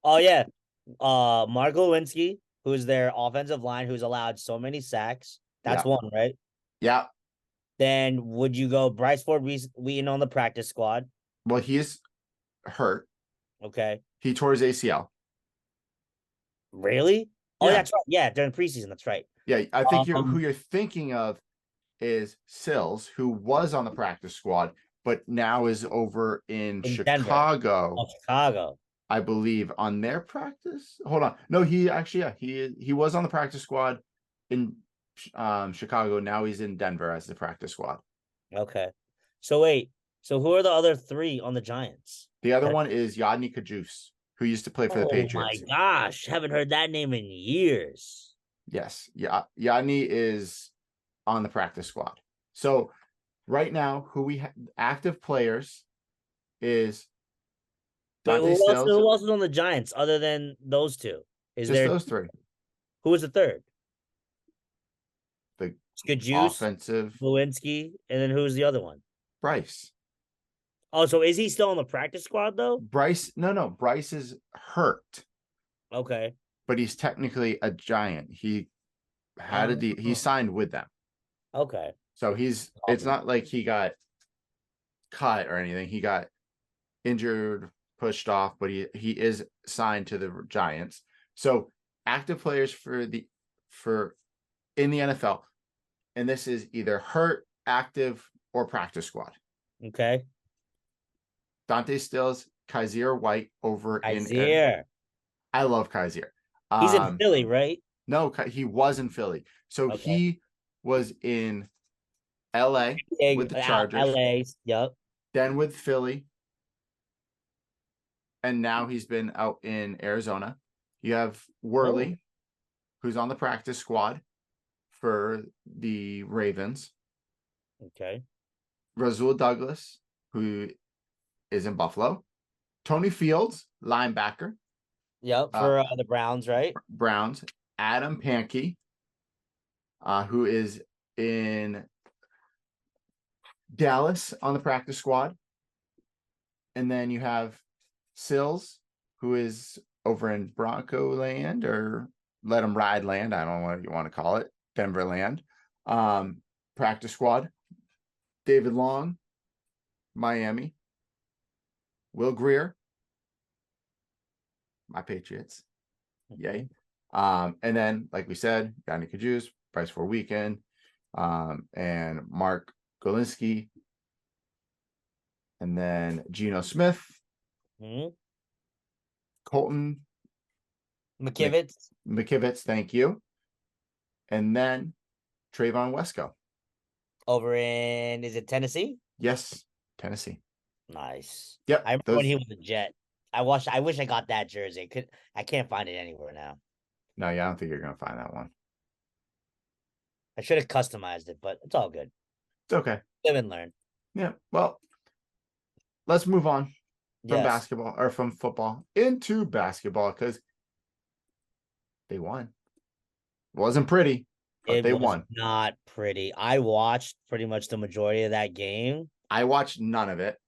Oh yeah, Mark Lewinsky, who's their offensive line, who's allowed so many sacks. That's one, right? Yeah. Then would you go Bryce Ford Wheaton on the practice squad? Well, he's hurt. Okay. He tore his ACL. Really? Oh, yeah. That's right. Yeah, during preseason. That's right. Yeah, I think who you're thinking of is Sills, who was on the practice squad, but now is over in Chicago. Oh, Chicago. I believe on their practice. Hold on. No, he actually, he was on the practice squad in Chicago. Now he's in Denver as the practice squad. Okay. So wait. So who are the other three on the Giants? The other one is Yadni Kajus, who used to play for the Oh my Patriots. gosh, haven't heard that name in years. Yes, yeah, Yadni is on the practice squad. So right now, who we have active players is Wait, Dante Stills, who else is on the Giants other than those two? Is just there those three. who was the third? The Skajus, offensive Lewinsky, and then who's the other one? Bryce. Oh, so is he still on the practice squad though? No, Bryce is hurt, Okay. but he's technically a Giant. He had he Oh, signed with them. okay. So it's Awesome. not like he got cut or anything. He got injured, pushed off, but he is signed to the Giants. So active players for in the NFL, and this is either hurt, active, or practice squad. Okay. Dante Stills, Kaiser White over in Air. Isaiah. I love Kaiser. He's in Um, Philly, right? no, he was in Philly. So Okay. he was in LA Yeah, with the Chargers, LA. Yep. then with Philly, and now he's been out in Arizona. You have Oh, Worley, who's on the practice squad for the Ravens. okay. Razul Douglas, who is in Buffalo. Tony Fields, linebacker, Yep, uh, for the Browns, right? Browns. Adam Pankey, who is in Dallas on the practice squad. And then you have Sills, who is over in Bronco land or let him ride land. I don't know what you want to call it. Denver land. Practice squad. David Long, Miami. Will Greer, my Patriots. Yay. Mhm. And then, like we said, Yanni Kajus, Price for Weekend, and Mark Golinski, and then Geno Smith, Mhm. Colton Mc- McKivitz McKivitz, thank you. And then Trayvon Wesco. over in, is it Tennessee? Yes, Tennessee. Nice. Yep, I remember when those. he was a Jet. I wish I got that jersey. I can't find it anywhere now. No, yeah, I don't think you're gonna find that one. I should have customized it, but it's all good. It's okay. Live and learn. Yeah. Well, let's move on from Yes. basketball or from football into basketball because they won. Wasn't pretty, but It they was won. not pretty. I watched pretty much the majority of that game. I watched none of it.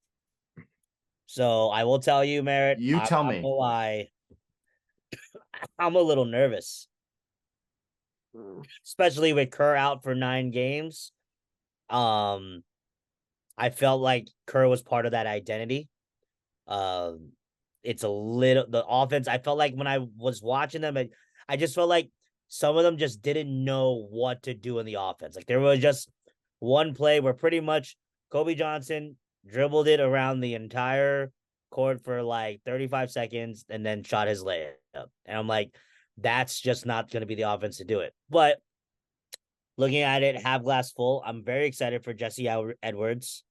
So I will tell you, Merritt, You tell I'm me. gonna lie, I'm a little nervous, especially with Kerr out for 9 games. Um, I felt like Kerr was part of that identity. Um, it's a little the offense. I felt like when I was watching them, I just felt like some of them just didn't know what to do in the offense. Like there was just one play where pretty much Kobe Johnson dribbled it around the entire court for like 35 seconds and then shot his layup. And I'm like, that's just not going to be the offense to do it. But looking at it, half glass full, I'm very excited for Jesse Edwards.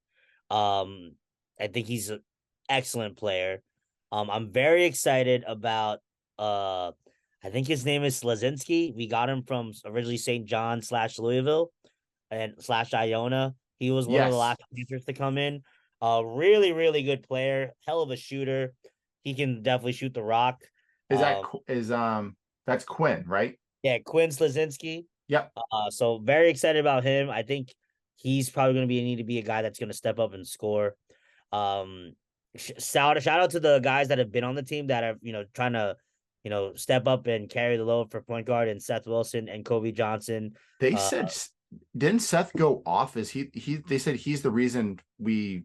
Um, I think he's an excellent player. I'm very excited about I think his name is Slazinski. We got him from originally St. John slash Louisville and slash Iona. He was one of the Yes. last features to come in. Really, really good player, hell of a shooter. He can definitely shoot the rock. Is that Um, is that's Quinn, right? yeah, Quinn Slazinski. Yep. So very excited about him. I think he's probably going to need to be a guy that's going to step up and score. Um, shout out to the guys that have been on the team that are trying to step up and carry the load for point guard and Seth Wilson and Kobe Johnson. They Uh, said didn't Seth go off? Is he they said he's the reason we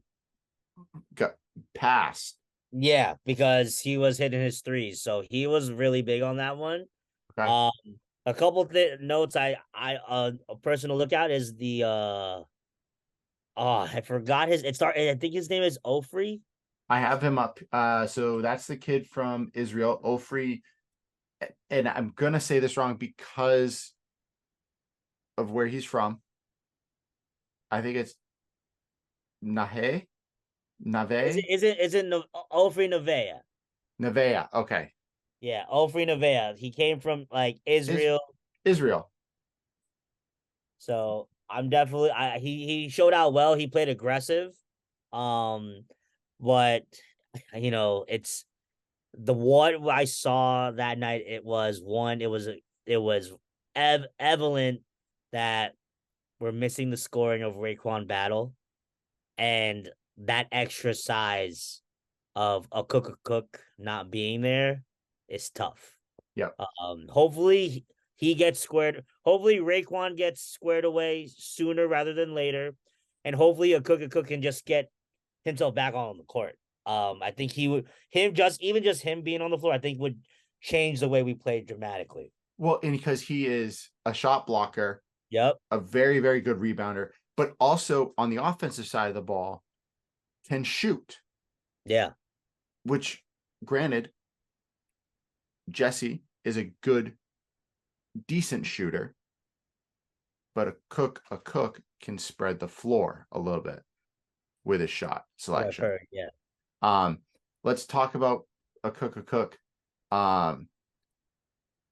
got passed. yeah, because he was hitting his threes, so he was really big on that one. Okay. Um, a couple notes I a person to look at is the I forgot his it start I think his name is Ofri. I have him up. So that's the kid from Israel, Ofri, and I'm gonna say this wrong because of where he's from. I think it's Nahe, Is it Nave. is it is it Ofri Nevea? Nevea. Okay. Yeah, Ofri Nevea. He came from like Is Israel. Israel. So I'm definitely he showed out well. He played aggressive. Um, but it's the what I saw that night. It was one, it was evident that we're missing the scoring of Raekwon Battle, and that extra size of a cook not being there is tough. Yep. Hopefully he gets squared. Hopefully Raekwon gets squared away sooner rather than later, and hopefully a cook can just get himself back on the court. I think he would him just even just him being on the floor, I think would change the way we play dramatically. Well, and because he is a shot blocker, Yep. a very, very good rebounder, but also on the offensive side of the ball can shoot, Yeah. which granted, Jesse is a good, decent shooter, but a cook can spread the floor a little bit with his shot What I've selection. heard. Yeah. Um, let's talk about a cook. Um,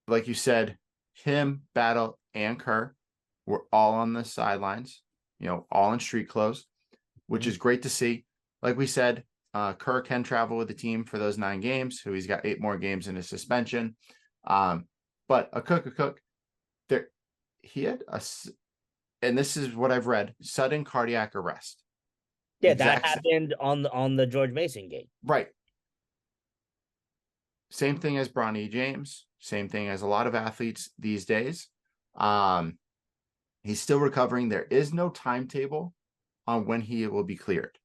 like you said, him, Battle, and Kerr were all on the sidelines, all in street clothes, which Mhm. is great to see. Like we said, Kerr can travel with the team for those 9 games, so he's got 8 more games in his suspension. But a cook, there he had and this is what I've read, sudden cardiac arrest. Yeah, that Exact happened on the George Mason game. right. Same thing as Bronny James. Same thing as a lot of athletes these days. Um, he's still recovering. There is no timetable on when he will be cleared.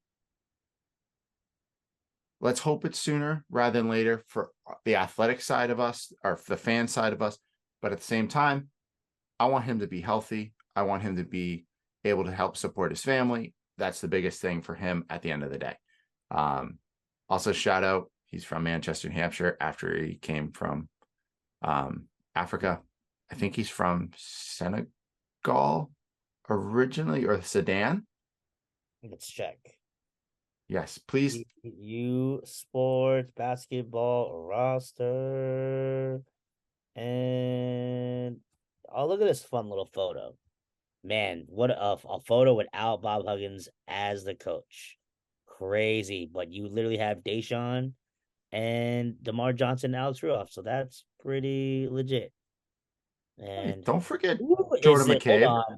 Let's hope it's sooner rather than later for the athletic side of us or the fan side of us. But at the same time, I want him to be healthy. I want him to be able to help support his family. That's the biggest thing for him at the end of the day. Um, Also, shout out, he's from Manchester, New Hampshire, after he came from Africa. I think he's from Senegal originally, or Sudan. Let's check. Yes, please. You sports basketball roster, and oh, look at this fun little photo. Man, what a photo without Bob Huggins as the coach. Crazy, but you literally have Deshaun and DeMar Johnson and Alex Ruoff, so that's pretty legit. Hey, And don't forget who is Jordan it? Hold McCabe. on.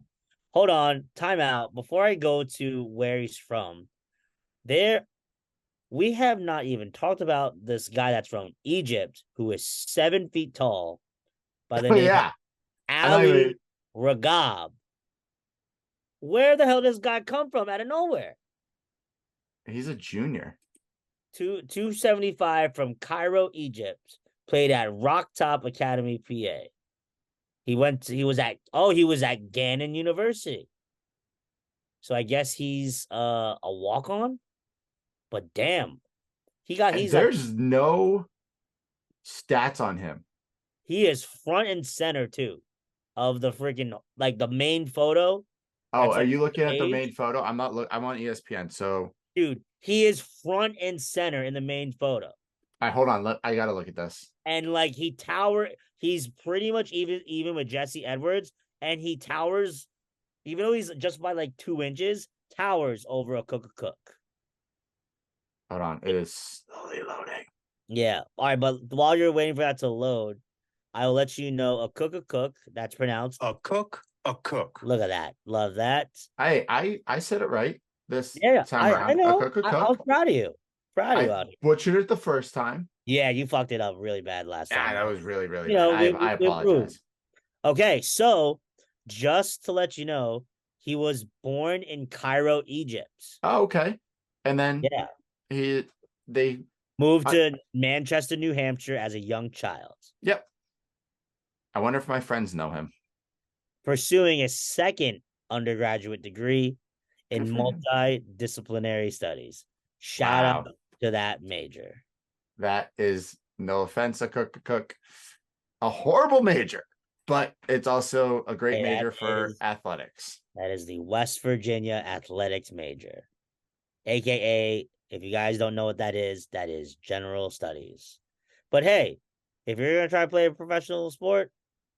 Hold on. Time out. Before I go to where he's from, there we have not even talked about this guy that's from Egypt who is 7 feet tall by the Oh name of yeah, I know. Ali Ragab. Where the hell does this guy come from out of nowhere? He's a junior. 275 from Cairo, Egypt. Played at Rock Top Academy, PA. He was at Gannon University. So I guess he's a walk-on. But damn, And he's like there's no stats on him. he is front and center too of the freaking like the main photo Oh, that's are like you the looking at the main page. photo? I'm not. I'm on ESPN. So Dude, he is front and center in the main photo. I hold on. I gotta look at this. And like he's pretty much even with Jesse Edwards, and he towers, even though he's just by like 2 inches, towers over a cook. Hold on. It is slowly loading. Yeah. All right, but while you're waiting for that to load, I'll let you know a cook. That's pronounced. A cook, a cook. Look at that. Love that. I said it right this Yeah, time I around. A know. cook, a I was cook. proud of you. Proud of you I out here. butchered it the first time. Yeah, you fucked it up really bad last Yeah, time. that was really, really You bad. know, I we I we improved. apologize. Okay, so just to let you know, he was born in Cairo, Egypt. Oh, okay. And then Yeah. he they Moved I to Manchester, New Hampshire as a young child, yep. I wonder if my friends know him. pursuing a second undergraduate degree Good in for him. multidisciplinary studies. Shout out Wow. to that major. That is, no offense, a cook, a horrible major, but it's also a great Hey, that major for is athletics. that is the West Virginia athletics major, aka if you guys don't know what that is general studies. But hey, if you're gonna try to play a professional sport,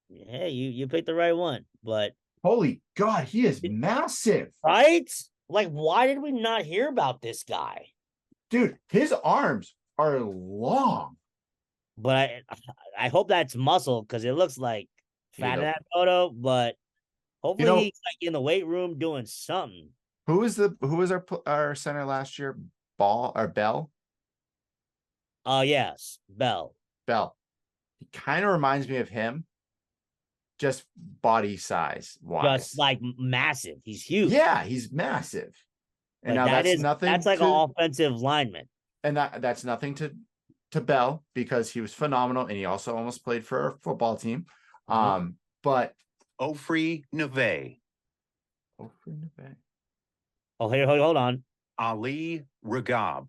hey, you picked the right one. But Holy God, he is massive. right? Like, why did we not hear about this guy? Dude, his arms are long. But I hope that's muscle because it looks like Dude, fat in that photo. But you hopefully know, he's like in the weight room doing something. who was our center last year? Ball or Bell? Oh yes, Bell. Bell. He kind of reminds me of him, just body size Just wise. like massive. He's huge. Yeah, he's massive. And But now that's like an offensive lineman. that's nothing to Bell because he was phenomenal and he also almost played for our football team. Mhm. But Ofri Neve, Oh, here, hold on. Ali Ragab,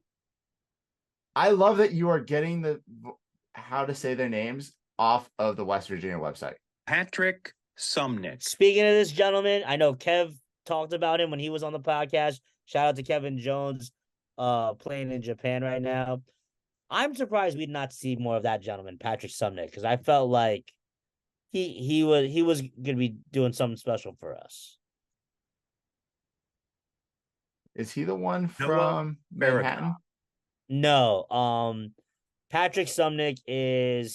I love that you are getting the how to say their names off of the West Virginia website. Patrick Sumnick, Speaking of this gentleman, I know Kev talked about him when he was on the podcast. Shout out to Kevin Jones, playing in Japan right now. I'm surprised we did not see more of that gentleman, Patrick Sumnick, because I felt like he was gonna be doing something special for us. Is he the one Noah from Farrakhan, Manhattan? No, Patrick Sumnick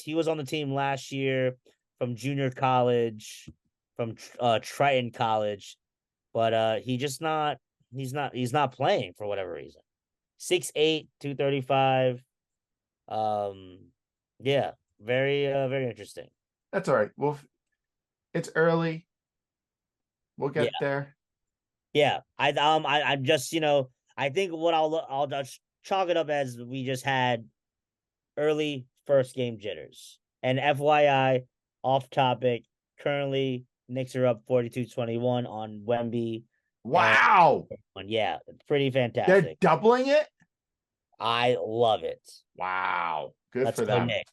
he was on the team last year from junior college, from Triton College, but he's not playing for whatever reason. 6'8", 235. Yeah, very interesting. That's all right. Well, it's early. We'll Yeah, get there. yeah. I'm just I think what I'll just chalk it up as we just had early first game jitters. And FYI, off topic, currently Knicks are up 42-21 on Wemby. And Wow. yeah, pretty They're fantastic. doubling it? I love it. Wow. Good Let's for go them. Knicks.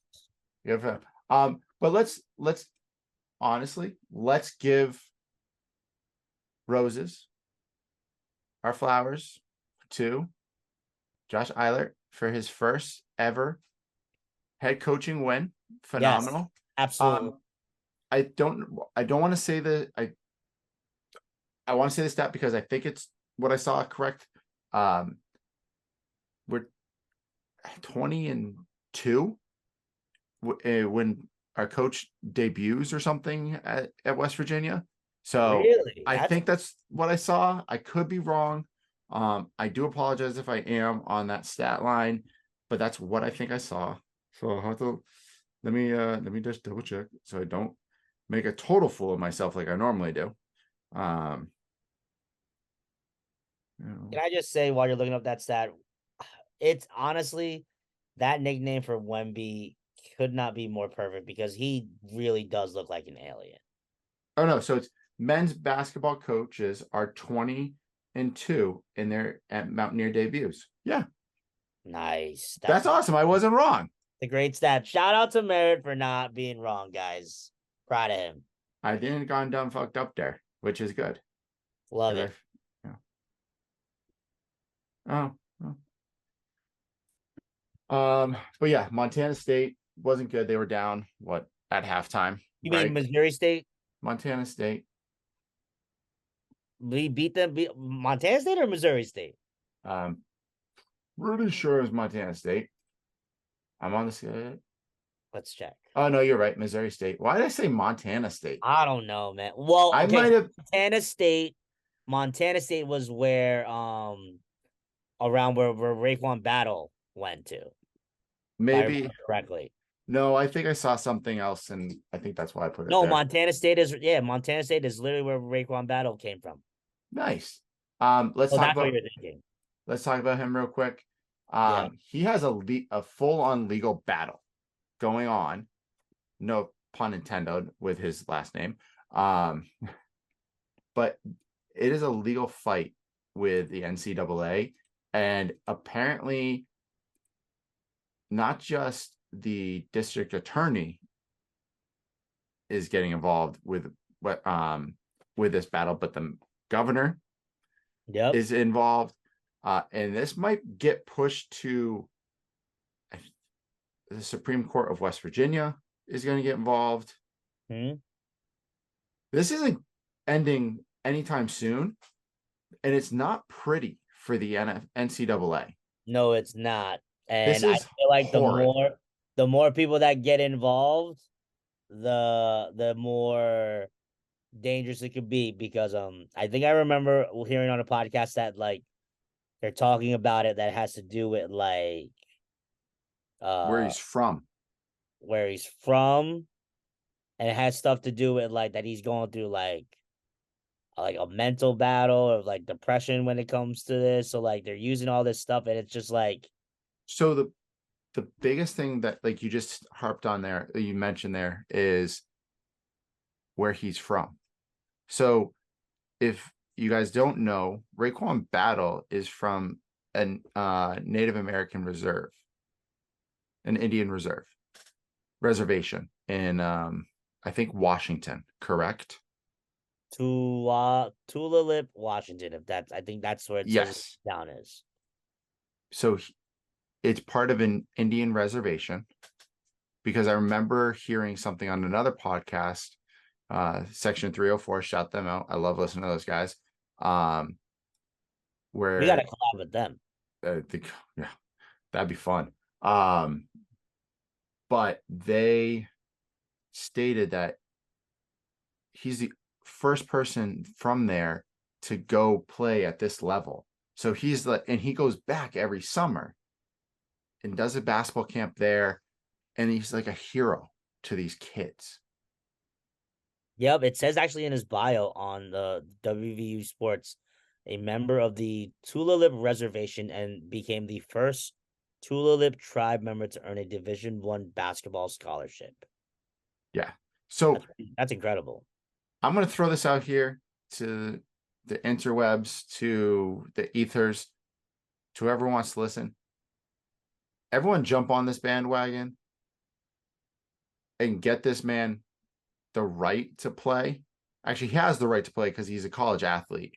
Good for them. But let's honestly, let's give roses, our flowers to Josh Eilert for his first ever head coaching win. Yes, Phenomenal. absolutely. Um, I don't want to say I want to say the stat because I think it's what I saw correct. Um, we're 20-2 when our coach debuts or something at West Virginia. So Really? I That's think that's what I saw. I could be wrong. I do apologize if I am on that stat line, but that's what I think I saw. So I'll have to let me just double check so I don't make a total fool of myself like I normally do. Um, you Can know, I just say while you're looking up that stat, it's honestly that nickname for Wemby could not be more perfect because he really does look like an alien. oh no, so it's men's basketball coaches are 20-2 in their at Mountaineer debuts. Yeah, Nice. that's awesome. I wasn't wrong. The great stat. Shout out to Merritt for not being wrong, guys. Proud of him. I didn't gone dumb fucked up there, which is good. Love 'Cause it. yeah. Oh, but yeah, Montana State wasn't good. They were down what at halftime, You mean right? Missouri State? Montana State. We beat them. Montana State or Missouri State? Um, pretty sure it was Montana State. I'm on the. Let's check. Oh no, you're right. Missouri State. Why did I say Montana State? I don't know, man. Well, I okay. might have Montana State. Montana State was where around where Raekwon Battle went to, if I remember maybe. correctly. No, I think I saw something else, and I think that's why I put it No, there. Montana State is literally where Raekwon Battle came from. Nice. So that's what you're thinking. Let's talk about him real quick. Yeah. He has a full on legal battle going on. No pun intended with his last name. But it is a legal fight with the NCAA, and apparently not just the district attorney is getting involved with this battle, but the governor Yep. is involved. And this might get pushed to the Supreme Court of West Virginia is going to get involved. Hmm? This isn't ending anytime soon, and it's not pretty for the NCAA. No, it's not. This And I is feel like horrid. the more people that get involved, the more dangerous it could be, because I think I remember hearing on a podcast that like they're talking about it that has to do with like Where uh he's from. where he's from, and it has stuff to do with like that he's going through like a mental battle of like depression when it comes to this. So like they're using all this stuff, and it's just like, So the biggest thing that like you just harped on there, that you mentioned there, is where he's from. So if you guys don't know, Raekwon Battle is from an Native American reserve, an Indian reservation in I think Washington, correct? Tulalip, Washington. If that's, I think that's where it says Yes. down is. So it's part of an Indian reservation, because I remember hearing something on another podcast, Section 304, shout them out. I love listening to those guys. We got to Where collab with them. I think, yeah, that'd be fun. But they stated that he's the first person from there to go play at this level. So and he goes back every summer and does a basketball camp there. And he's like a hero to these kids. Yep, it says actually in his bio on the WVU Sports, a member of the Tulalip Reservation and became the first Tulalip tribe member to earn a Division I basketball scholarship. Yeah. So That's incredible. I'm going to throw this out here to the interwebs, to the ethers, to whoever wants to listen. Everyone jump on this bandwagon and get this man the right to play. Actually, he has the right to play because he's a college athlete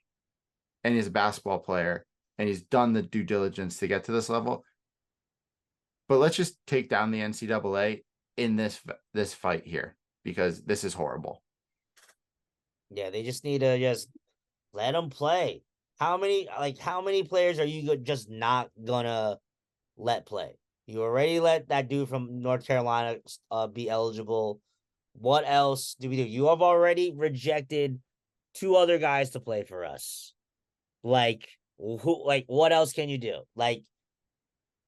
and he's a basketball player and he's done the due diligence to get to this level. But let's just take down the NCAA in this fight here, because this is horrible. Yeah, they just need to just let him play. How many players are you just not gonna let play? You already let that dude from North Carolina be eligible. What else do we do? You have already rejected two other guys to play for us. Like who? Like what else can you do? Like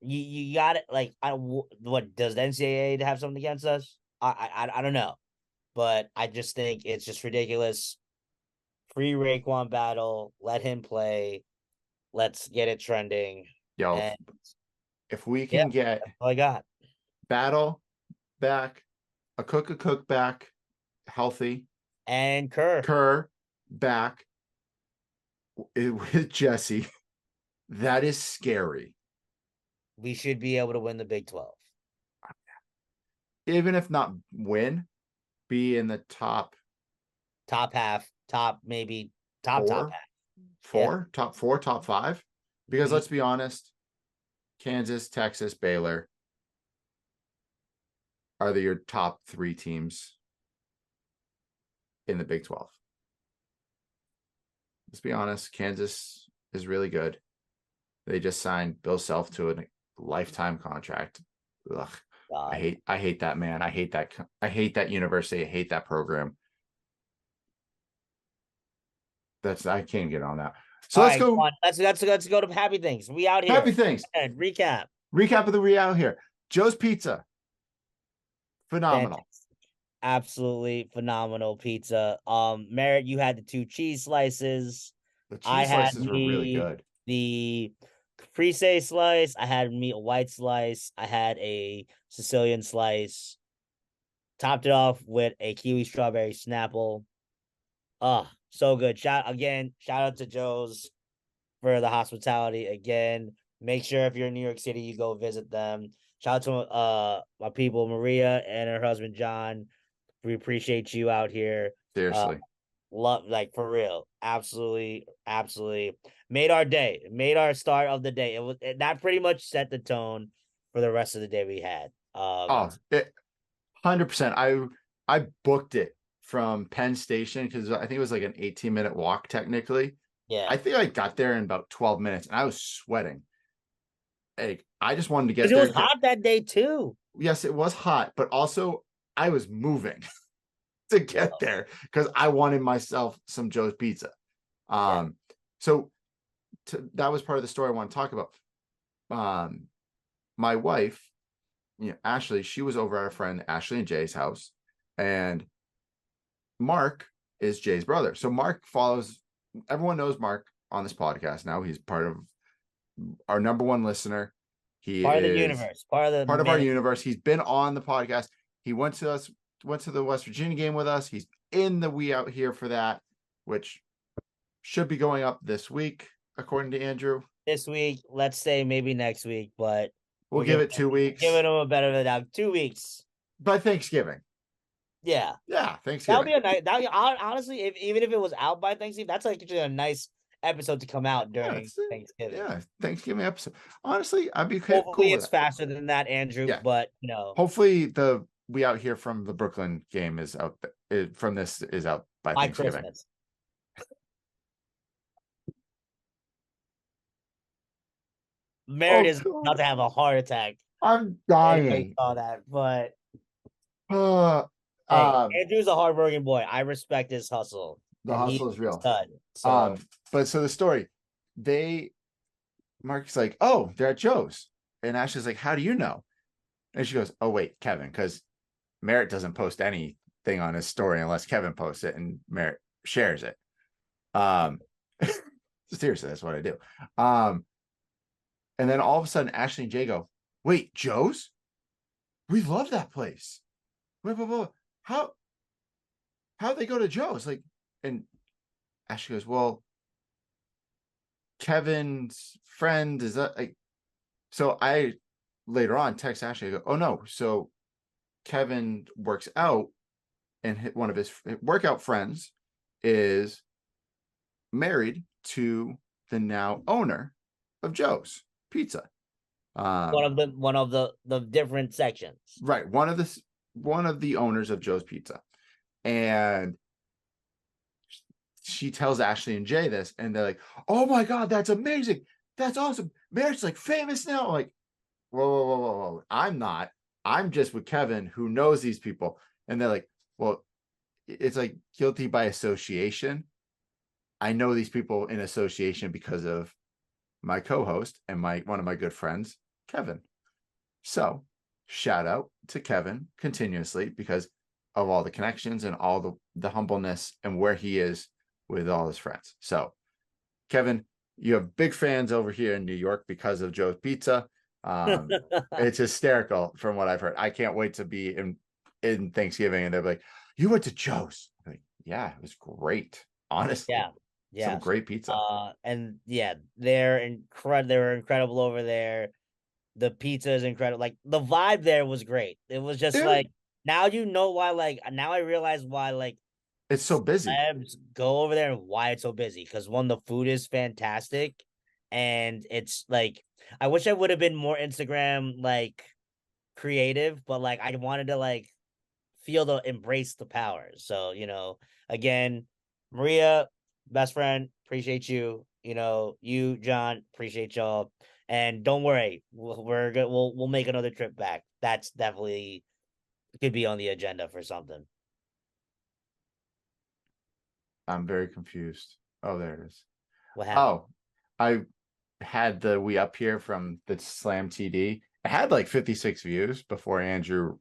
you got it. Like what does the NCAA have something against us? I don't know, but I just think it's just ridiculous. Free Raekwon Battle, let him play. Let's get it trending. Yo, And if we yeah, can get that's all I got. Battle back, a cook back, healthy, And Kerr, Kerr back with Jesse, that is scary. we should be able to win the Big 12. Even if not win, be in the top Top half, maybe top four, half. top four, top five. Because We, let's be honest, Kansas, Texas, Baylor are your top three teams in the Big 12. Let's be honest, Kansas is really good. They just signed Bill Self to a lifetime contract. Ugh. I hate that man. I hate that university. I hate that program. I can't get on that. So all let's right, go. let's go to happy things. We out here. Happy things. And recap. Recap of the real here. Joe's Pizza. Phenomenal. Fantastic. Absolutely phenomenal pizza. Merritt, you had the 2 cheese slices. The I cheese had slices were really good. the caprese slice. I had me a white slice. I had a Sicilian slice. Topped it off with a kiwi strawberry snapple. Oh, so good. Shout out to Joe's for the hospitality again. Make sure if you're in New York City, you go visit them. Shout out to my people, Maria and her husband John. We appreciate you out here. Seriously. Love, like, for real. Absolutely made our day. Made our start of the day. That pretty much set the tone for the rest of the day we had. Oh, 100%. I booked it from Penn Station because I think it was like an 18-minute walk technically. yeah, I think I got there in about 12 minutes and I was sweating. Like, I just wanted to because get it there. was hot that day too. Yes, it was hot, but also I was moving to get Well, there because I wanted myself some Joe's Pizza. yeah, Um, so that was part of the story I want to talk about. Um, my wife, Ashley, she was over at our friend Ashley and Jay's house, and Mark is Jay's brother. So Mark follows. Everyone knows Mark on this podcast now. He's part of our number one listener. He part of the is universe, part of the part of our man. universe. He's been on the podcast. He went to the West Virginia game with us. He's in the We Out Here for that, which should be going up this week, according to Andrew. This week, let's say maybe next week, but We'll give it 2 giving weeks him a better than now. 2 weeks. by Thanksgiving. Yeah. Yeah, That would Thanksgiving. be a nice. Honestly, if even if it was out by Thanksgiving, that's like actually a nice episode to come out Yeah, during Thanksgiving. yeah, Thanksgiving episode. Honestly, I'd be cool Hopefully, with it's it. faster than that, Andrew. Yeah. But Hopefully, the We Out Here from the Brooklyn game is out. From this is out by by Thanksgiving. Christmas. Merritt Oh is about God, to have a heart attack. I'm Anybody dying. saw that? But Uh, hey, um, Andrew's a hardworking boy. I respect his hustle, the and he's hustle is a real. stud. So But so the story, Mark's like, oh, they're at Joe's, and Ashley's like, how do you know? And she goes, oh wait, Kevin, because Merritt doesn't post anything on his story unless Kevin posts it and Merritt shares it. Um, seriously, that's what I do. And then all of a sudden, Ashley and Jay go, wait, Joe's? We love that place. Wait. How'd they go to Joe's? Like, and Ashley goes, well, Kevin's friend is that like, so I later on text Ashley, I go, oh no, so Kevin works out and one of his workout friends is married to the now owner of Joe's Pizza. one of the different sections. Right, one of the owners of Joe's Pizza, and she tells Ashley and Jay this, and they're like, "Oh my god, that's amazing! That's awesome! Merritt's like famous now!" I'm like, whoa! I'm not. I'm just with Kevin, who knows these people, and they're like, "Well, it's like guilty by association. I know these people in association because of my co-host and one of my good friends, Kevin. So shout out to Kevin continuously because of all the connections and all the humbleness and where he is with all his friends. So Kevin, you have big fans over here in New York because of Joe's Pizza. It's hysterical from what I've heard. I can't wait to be in Thanksgiving and they're like, you went to Joe's. I'm like, yeah, it was great. Honestly. Yeah. Some Yeah. great pizza. And yeah, they're incredible. They were incredible over there. The pizza is incredible. Like the vibe there was great. It was just Dude, like now you know why. Like now I realize why. Like it's so busy. celebs go over there and why it's so busy. Because one, the food is fantastic, and it's like I wish I would have been more Instagram like creative, but like I wanted to like feel the embrace the power. So again, Maria, best friend, appreciate you. You, John, appreciate y'all. And don't worry, we're good. We'll make another trip back. That's definitely could be on the agenda for something. I'm very confused. Oh, there it is. What happened? Oh, I had the We Up Here from the Slam TD. It had like 56 views before Andrew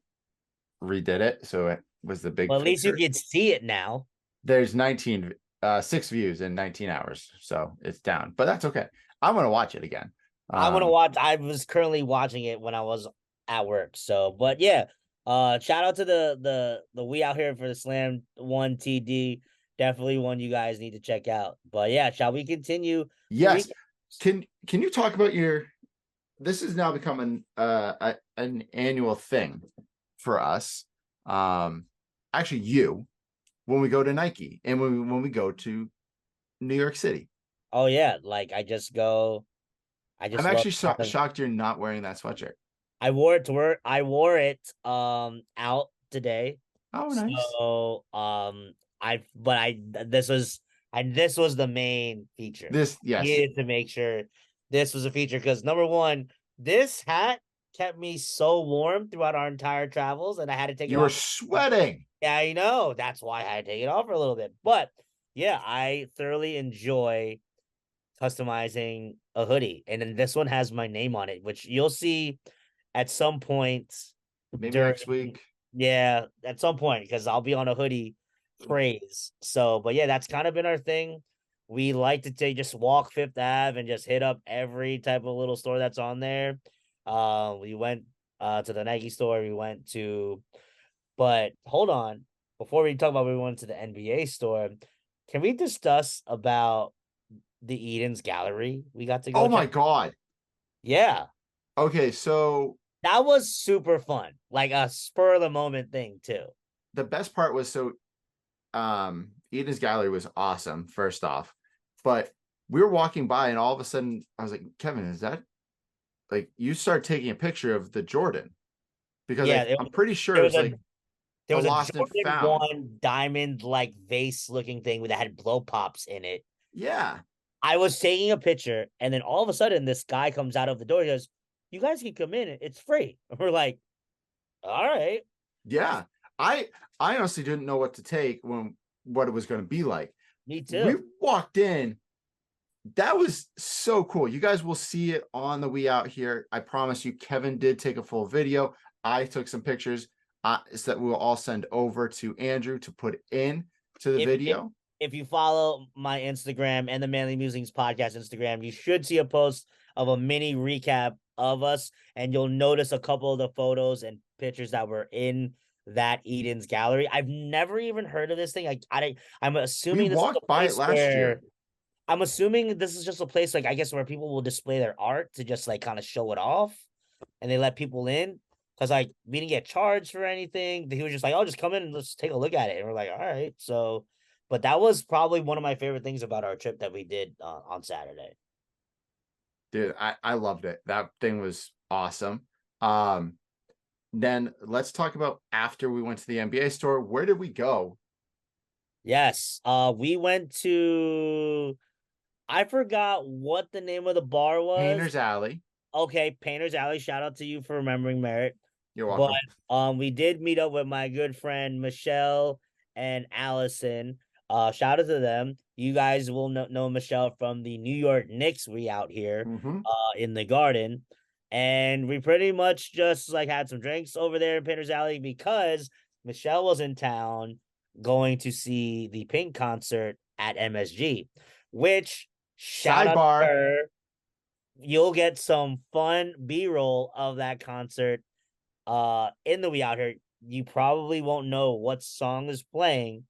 redid it. So it was the big Well, at least you picture. can see it now. There's 6 views in 19 hours. So it's down, but that's okay. I'm going to watch it again. I want to watch. I was currently watching it when I was at work. So, but yeah, shout out to the We Out Here for the Slam 1 TD. Definitely one you guys need to check out. But yeah, shall we continue? Yes. Can you talk about this has now become an annual thing for us. Actually you, when we go to Nike and when we go to New York City. Oh yeah, like I just I'm actually shocked you're not wearing that sweatshirt. I wore it to work. I wore it out today. Oh, nice. So I but I this was the main feature. This, I yes, needed to make sure this was a feature because number one, this hat kept me so warm throughout our entire travels, and I had to take it you were off. sweating. Yeah, I know. That's why I had to take it off for a little bit. But yeah, I thoroughly enjoy customizing a hoodie. And then this one has my name on it, which you'll see at some point Maybe during, next week. yeah, at some point, because I'll be on a hoodie craze. So, but yeah, that's kind of been our thing. We like to take just walk Fifth Ave and just hit up every type of little store that's on there. We went to the Nike store, we went to, but hold on, before we talk about we went to the NBA store, can we discuss about the Eden's Gallery we got to go Oh my check? God. Yeah, Okay, so that was super fun. Like a spur of the moment thing too. the best part was Eden's Gallery was awesome, first off. But we were walking by and all of a sudden I was like, Kevin, is that like you start taking a picture of the Jordan? Because Yeah, I'm pretty sure there it was was a like there a was a lost and Jordan found. 1 diamond like vase looking thing that had blow pops in it. Yeah. I was taking a picture, and then all of a sudden this guy comes out of the door. He goes, "You guys can come in. It's free." And we're like, "All right." Yeah. I I honestly didn't know what to take when what it was going to be like. Me We too. walked in. That was so cool. You guys will see it on the We Out Here. I promise you, Kevin did take a full video. I took some pictures so that we will all send over to Andrew to put in to the if if video. if you follow my Instagram and the Manly Musings podcast Instagram, you should see a post of a mini recap of us, and you'll notice a couple of the photos and pictures that were in that Eden's gallery. I've never even heard of this thing. I'm We assuming this is a walked by it place last where year. I'm assuming this is just a place like I guess where people will display their art to just like kind of show it off, and they let people in. Cause like we didn't get charged for anything. He was just like, "Oh, just come in and let's take a look at it." And we're like, "All right." So, but that was probably one of my favorite things about our trip that we did on Saturday. Dude, I loved it. That thing was awesome. Um, then let's talk about after we went to the NBA store. Where did we go? Yes. We went to I forgot what the name of the bar was. Painter's Alley. Okay, Painter's Alley. Shout out to you for remembering Merritt. You're But welcome. we did meet up with my good friend Michelle and Allison. Shout out to them. You guys will know Michelle from the New York Knicks. We out here Mm-hmm. in the garden. And we pretty much just like had some drinks over there in Painter's Alley because Michelle was in town going to see the Pink concert at MSG, which shout out to Sidebar. her. You'll get some fun B-roll of that concert in the We Out Here. You probably won't know what song is playing,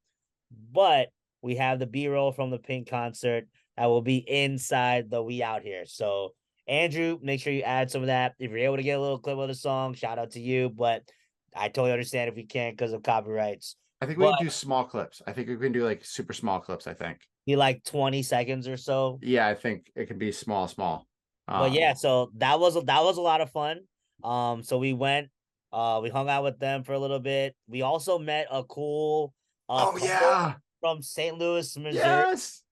but we have the B-roll from the Pink concert that will be inside the We Out Here. So Andrew, make sure you add some of that. If you're able to get a little clip of the song, shout out to you. But I totally understand if you can't because of copyrights. I think we But can do small clips. I think we can do like super small clips, I think. be like 20 seconds or so. Yeah, I think it can be small. But Um, yeah, so that was a lot of fun. So we went, we hung out with them for a little bit. We also met a cool oh couple yeah. from St. Louis, Missouri. Yes.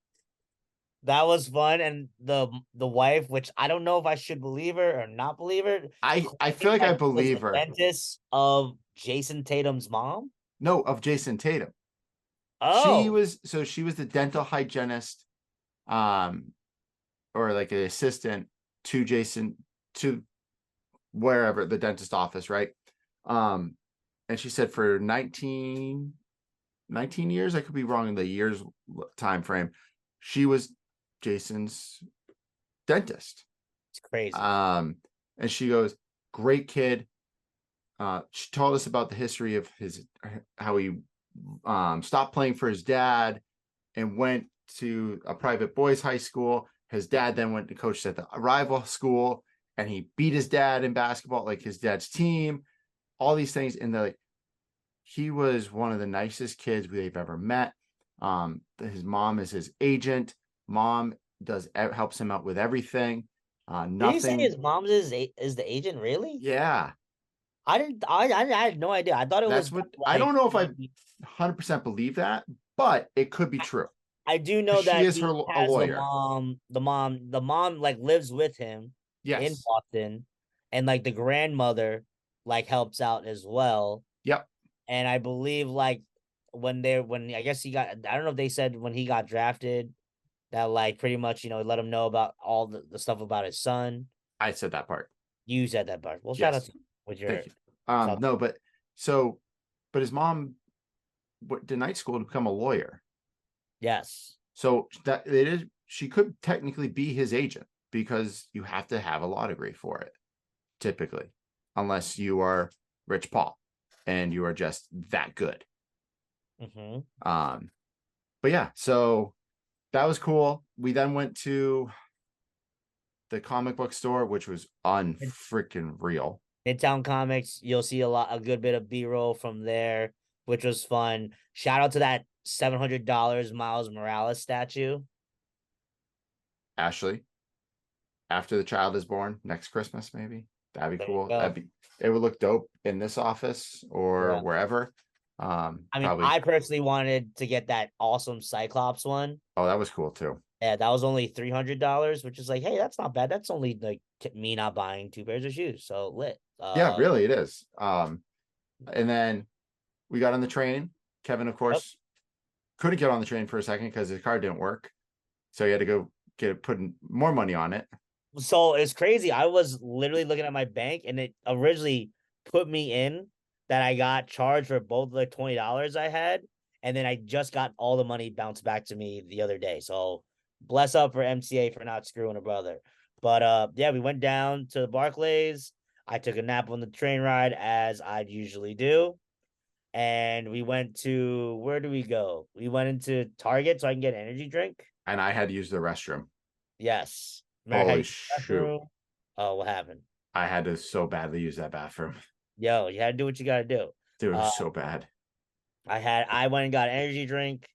That was fun, and the wife, which I don't know if I should believe her or not believe her, I feel claimed like that I she was believe the her. dentist of Jason Tatum's mom. No, of Jason Tatum. Oh, She was the dental hygienist, um, or like an assistant to Jason to wherever the dentist office, right? Um, and she said for 19 years, I could be wrong in the years time frame, she was Jason's dentist. it's crazy. And she goes, great kid. She told us about the history of how he stopped playing for his dad and went to a private boys' high school. His dad then went to coach at the rival school, and he beat his dad in basketball, like his dad's team. All these things, and they're like, he was one of the nicest kids they've ever met. His mom is his agent. Mom helps him out with everything. Did he say Nothing. his mom's is the agent? Really? Yeah, I didn't. I had no idea. I thought it was that's what I like don't know if I 100% believe that, but it could be true. I do know 'Cause she that is he a has lawyer. the mom like lives with him in Yes. Boston, and like the grandmother like helps out as well. Yep. And I believe like when I guess he got, I don't know if they said when he got drafted that like pretty much let him know about all the stuff about his son. I said that part. You said that part. Well, shout out Yes. to you with your Thank you. South. No, but so, but his mom did night school to become a lawyer. Yes. So that it is, she could technically be his agent because you have to have a law degree for it, typically, unless you are Rich Paul and you are just that good. Mm-hmm. But yeah, so that was cool. We then went to the comic book store, which was unfreaking real. Midtown Comics, you'll see a good bit of B-roll from there, which was fun. Shout out to that $700 Miles Morales statue. Ashley, after the child is born next Christmas, maybe that'd be There you cool. go. It would look dope in this office or Yeah. wherever. I mean, Probably. I personally wanted to get that awesome Cyclops one. Oh, that was cool too. Yeah, that was only $300, which is like, hey, that's not bad. That's only like me not buying two pairs of shoes. So lit. Yeah, really, it is. And then we got on the train. Kevin, of Yep. course, couldn't get on the train for a second because his car didn't work, so he had to go putting more money on it. So it's crazy. I was literally looking at my bank and it originally put me in that I got charged for both the $20 I had. And then I just got all the money bounced back to me the other day. So bless up for MCA for not screwing a brother. But yeah, we went down to the Barclays. I took a nap on the train ride as I usually do. And we went to, where do we go? We went into Target so I can get an energy drink. And I had to use the restroom. Yes. Remember how Holy you shoot. restroom? Oh, what happened? I had to so badly use that bathroom. Yo, you had to do what you gotta do. Dude, it was Uh, so bad. I went and got an energy drink.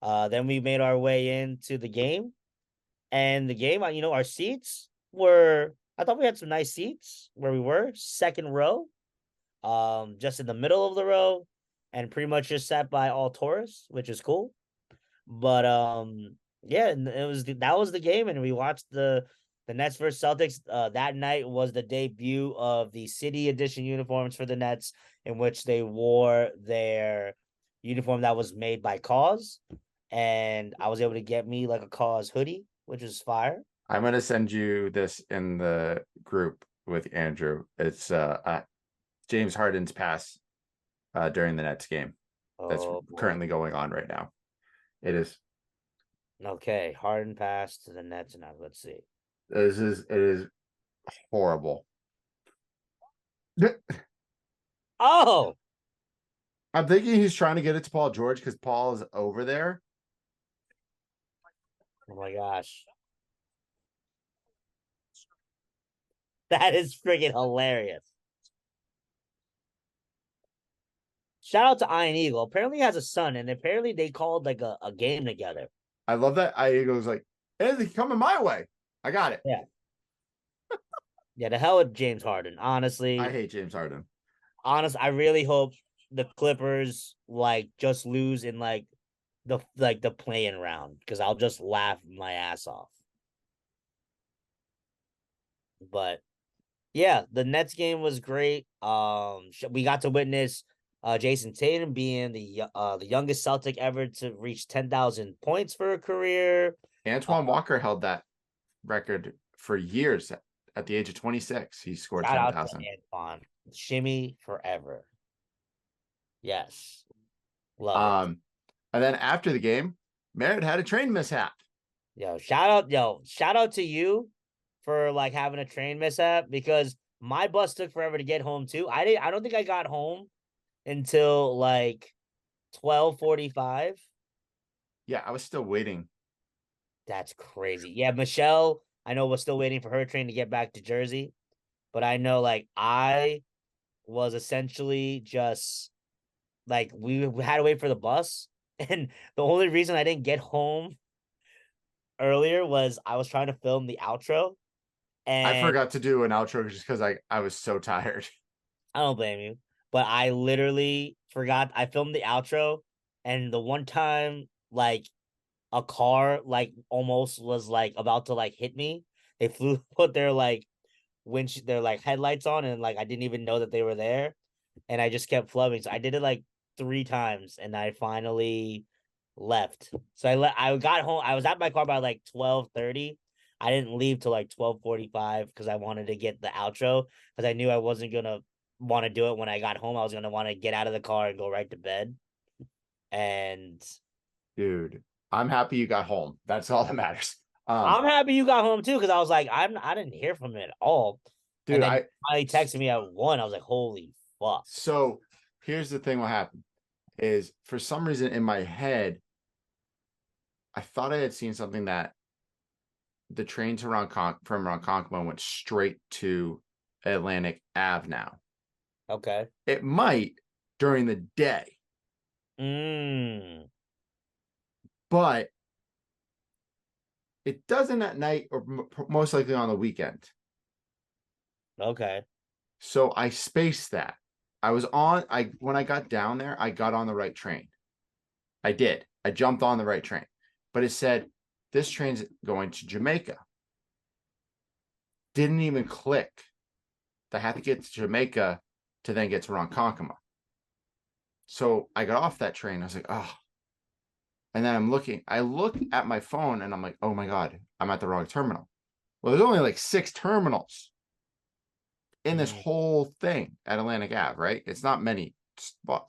Then we made our way into the game, and the game, our seats were. I thought we had some nice seats where we were, second row, just in the middle of the row, and pretty much just sat by all tourists, which is cool. But yeah, and that was the game, and we watched the Nets versus Celtics. That night was the debut of the City Edition uniforms for the Nets, in which they wore their uniform that was made by Cause, and I was able to get me like a Cause hoodie, which was fire. I'm gonna send you this in the group with Andrew. It's James Harden's pass during the Nets game that's Oh boy. currently going on right now. It is. Okay, Harden pass to the Nets now. Let's see. It is horrible. Oh, I'm thinking he's trying to get it to Paul George because Paul is over there. oh my gosh. That is freaking hilarious. Shout out to Iron Eagle. Apparently he has a son, and apparently they called like a game together. I love that. I goes like, anything coming my way. I got it. Yeah. Yeah, the hell with James Harden. Honestly, I hate James Harden. I really hope the Clippers like just lose in like the playing round because I'll just laugh my ass off. But yeah, the Nets game was great. We got to witness Jason Tatum being the youngest Celtic ever to reach 10,000 points for a career. Antoine Walker held that record for years. At the age of 26, he scored Shout out to 10,000. Antoine. Shimmy forever. Yes. Love it. And then after the game, Merritt had a train mishap. Shout out to you for like having a train mishap because my bus took forever to get home too. I don't think I got home until like 12:45. Yeah, I was still waiting. That's crazy. Yeah, Michelle, I know was still waiting for her train to get back to Jersey, but I know like I was essentially just like we had to wait for the bus, and the only reason I didn't get home earlier was I was trying to film the outro, I And forgot to do an outro just because I was so tired. I don't blame you. But I literally forgot I filmed the outro, and the one time like a car like almost was like about to like hit me, they flew put their like their like headlights on, and like I didn't even know that they were there, and I just kept flubbing. So I did it like 3 times, and I finally left. So I got home. I was at my car by like 12:30. I didn't leave till like 12:45 because I wanted to get the outro, because I knew I wasn't gonna want to do it when I got home. I was gonna want to get out of the car and go right to bed. And Dude, I'm happy you got home. That's all that matters. I'm happy you got home too, because I was like, I didn't hear from him at all. And Dude, then he texted me at 1. I was like, holy fuck. so here's the thing what happened is for some reason in my head, I thought I had seen something that the train to from Ronkonkoma went straight to Atlantic Ave now. Okay. It might during the day, Mm. but it doesn't at night or most likely on the weekend. Okay. So I spaced that. When I got down there, I got on the right train. I did. I jumped on the right train. But it said this train's going to Jamaica. Didn't even click. I had to get to Jamaica to then get to Ronkonkoma. So I got off that train. I was like, oh. And then I look at my phone and I'm like, oh my God, I'm at the wrong terminal. Well, there's only like 6 terminals in this Mm. whole thing at Atlantic Ave, right? It's not many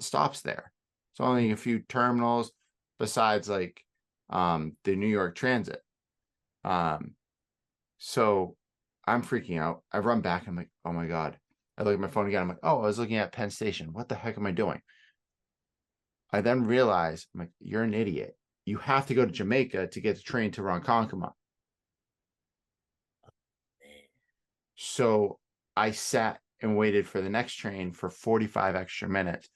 stops there. It's only a few terminals besides like the New York Transit. So I'm freaking out. I run back. I'm like, oh my God. I look at my phone again. I'm like, oh, I was looking at Penn Station. What the heck am I doing? I then realize, I'm like, you're an idiot. You have to go to Jamaica to get the train to Ronkonkoma. So I sat and waited for the next train for 45 extra minutes.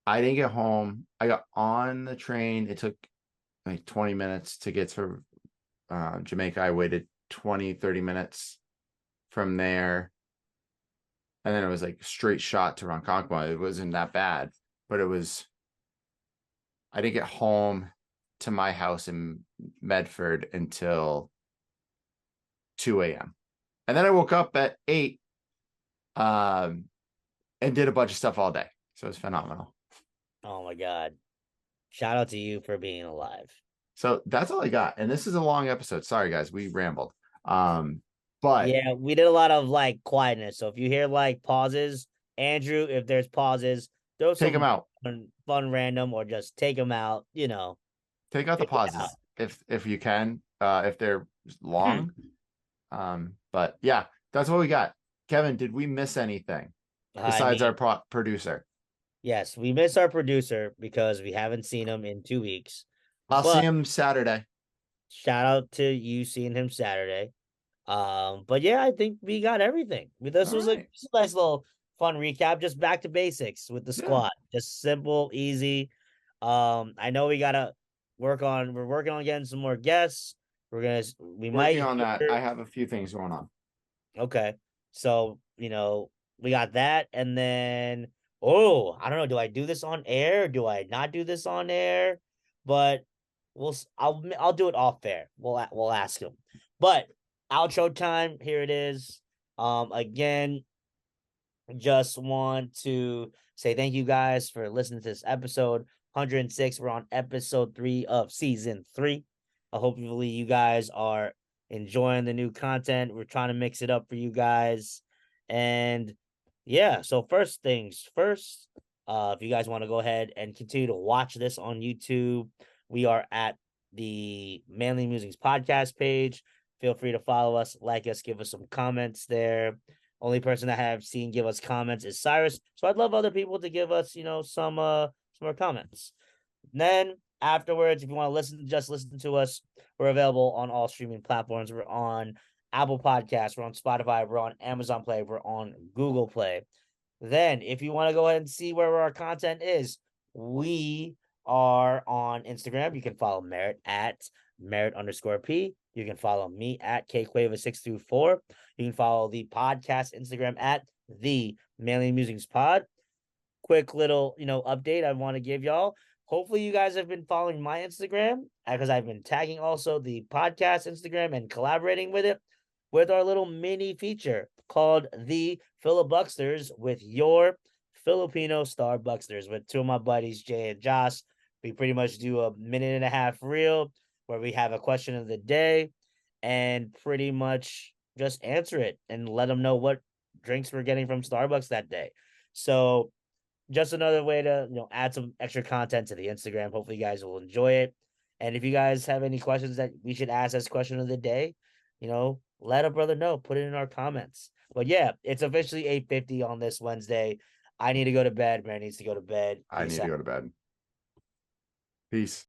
I didn't get home. I got on the train. It took like 20 minutes to get to Jamaica. I waited 20, 30 minutes from there. And then it was like straight shot to Ronkonkoma. It wasn't that bad, but I didn't get home to my house in Medford until 2 a.m. And then I woke up at 8 and did a bunch of stuff all day. So it was phenomenal. Oh my God. Shout out to you for being alive. So that's all I got. And this is a long episode. Sorry, guys. We rambled. But Yeah, we did a lot of like quietness. So if you hear like pauses, Andrew, if there's pauses, throw take them some out. fun random, or just take them out, Take out the figure it out. pauses if you can, if they're long. But yeah, that's what we got. Kevin, did we miss anything I besides mean, our producer? yes, we miss our producer because we haven't seen him in 2 weeks. I'll see But him Saturday. shout out to you seeing him Saturday. But yeah, I think we got everything. This All was right. a nice little fun recap, just back to basics with the Yeah. squad. Just simple, easy. I know we're working on getting some more guests. We Working might on that. hear, I have a few things going on. okay. So, we got that, and then I don't know, do I do this on air? Do I not do this on air? But I'll do it off air. We'll ask him. But outro time, here it is. Again, just want to say thank you guys for listening to this episode 106. We're on episode 3 of season 3. Hopefully you guys are enjoying the new content. We're trying to mix it up for you guys. And yeah, so first things first, if you guys want to go ahead and continue to watch this on YouTube, we are at the Manly Musings podcast page. Feel free to follow us, like us, give us some comments there. Only person I have seen give us comments is Cyrus. So I'd love other people to give us, some more comments. And then afterwards, if you want to just listen to us, we're available on all streaming platforms. We're on Apple Podcasts, we're on Spotify, we're on Amazon Play, we're on Google Play. Then, if you want to go ahead and see where our content is, we are on Instagram. You can follow Merritt at Merit_P. You can follow me at KQuava624. You can follow the podcast Instagram at the Manly Musings Pod. Quick little, update I want to give y'all. Hopefully you guys have been following my Instagram because I've been tagging also the podcast Instagram and collaborating with it with our little mini feature called the Filibucksters with your Filipino Star Bucksters with two of my buddies, Jay and Josh. We pretty much do a minute and a half reel where we have a question of the day and pretty much just answer it and let them know what drinks we're getting from Starbucks that day. So just another way to add some extra content to the Instagram. Hopefully you guys will enjoy it. And if you guys have any questions that we should ask as question of the day, let a brother know. Put it in our comments. But yeah, it's officially 8:50 on this Wednesday. I need to go to bed. Man needs to go to bed. I Peace need to out. go to bed. Peace.